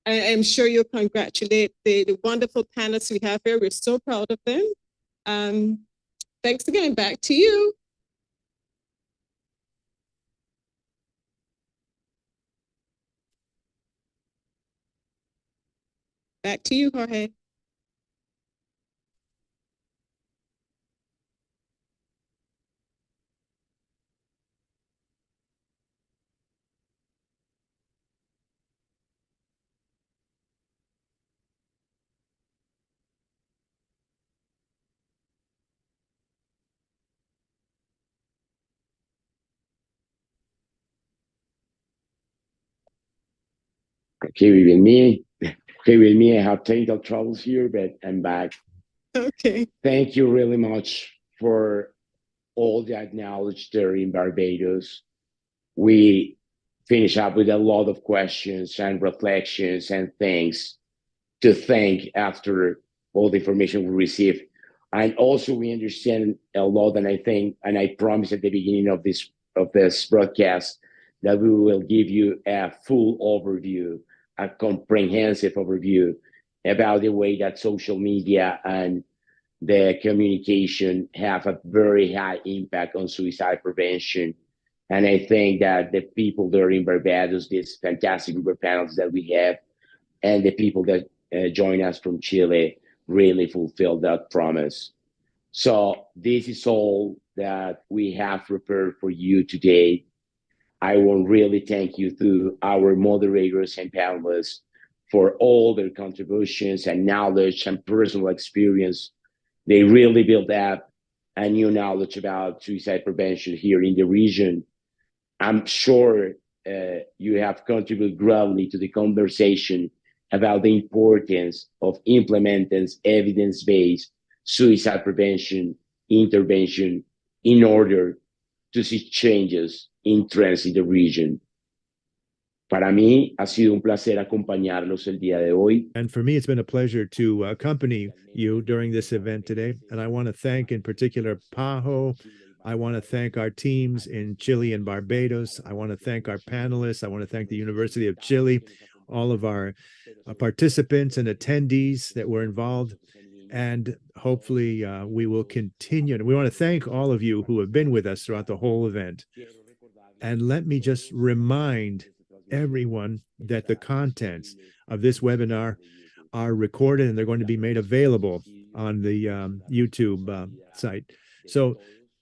I am sure you'll congratulate the wonderful panelists we have here. We're so proud of them. Thanks again. Back to you. Back to you, Jorge. Okay, with me. Okay, with me. I have technical troubles here, but I'm back. Okay. Thank you really much for all that knowledge there in Barbados. We finish up with a lot of questions and reflections and things to think after all the information we received. And also we understand a lot, and I think, and I promised at the beginning of this broadcast that we will give you a full overview, a comprehensive overview about the way that social media and the communication have a very high impact on suicide prevention. And I think that the people there in Barbados, this fantastic group of panels that we have, and the people that join us from Chile really fulfill that promise. So this is all that we have prepared for you today. I want to really thank you to our moderators and panelists for all their contributions and knowledge and personal experience. They really built up a new knowledge about suicide prevention here in the region. I'm sure you have contributed greatly to the conversation about the importance of implementing evidence-based suicide prevention intervention in order to see changes in trends in the region. Para mí ha sido un placer acompañarlos el día de hoy. And for me, it's been a pleasure to accompany you during this event today. And I want to thank in particular PAHO. I want to thank our teams in Chile and Barbados. I want to thank our panelists. I want to thank the University of Chile, all of our participants and attendees that were involved. And hopefully we will continue. And we want to thank all of you who have been with us throughout the whole event. And let me just remind everyone that the contents of this webinar are recorded and they're going to be made available on the YouTube site. So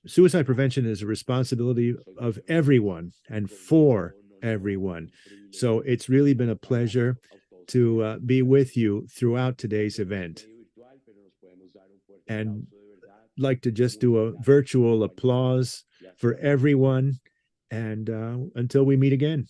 suicide prevention is a responsibility of everyone and for everyone. So it's really been a pleasure to be with you throughout today's event. And I'd like to just do a virtual applause for everyone. And until we meet again.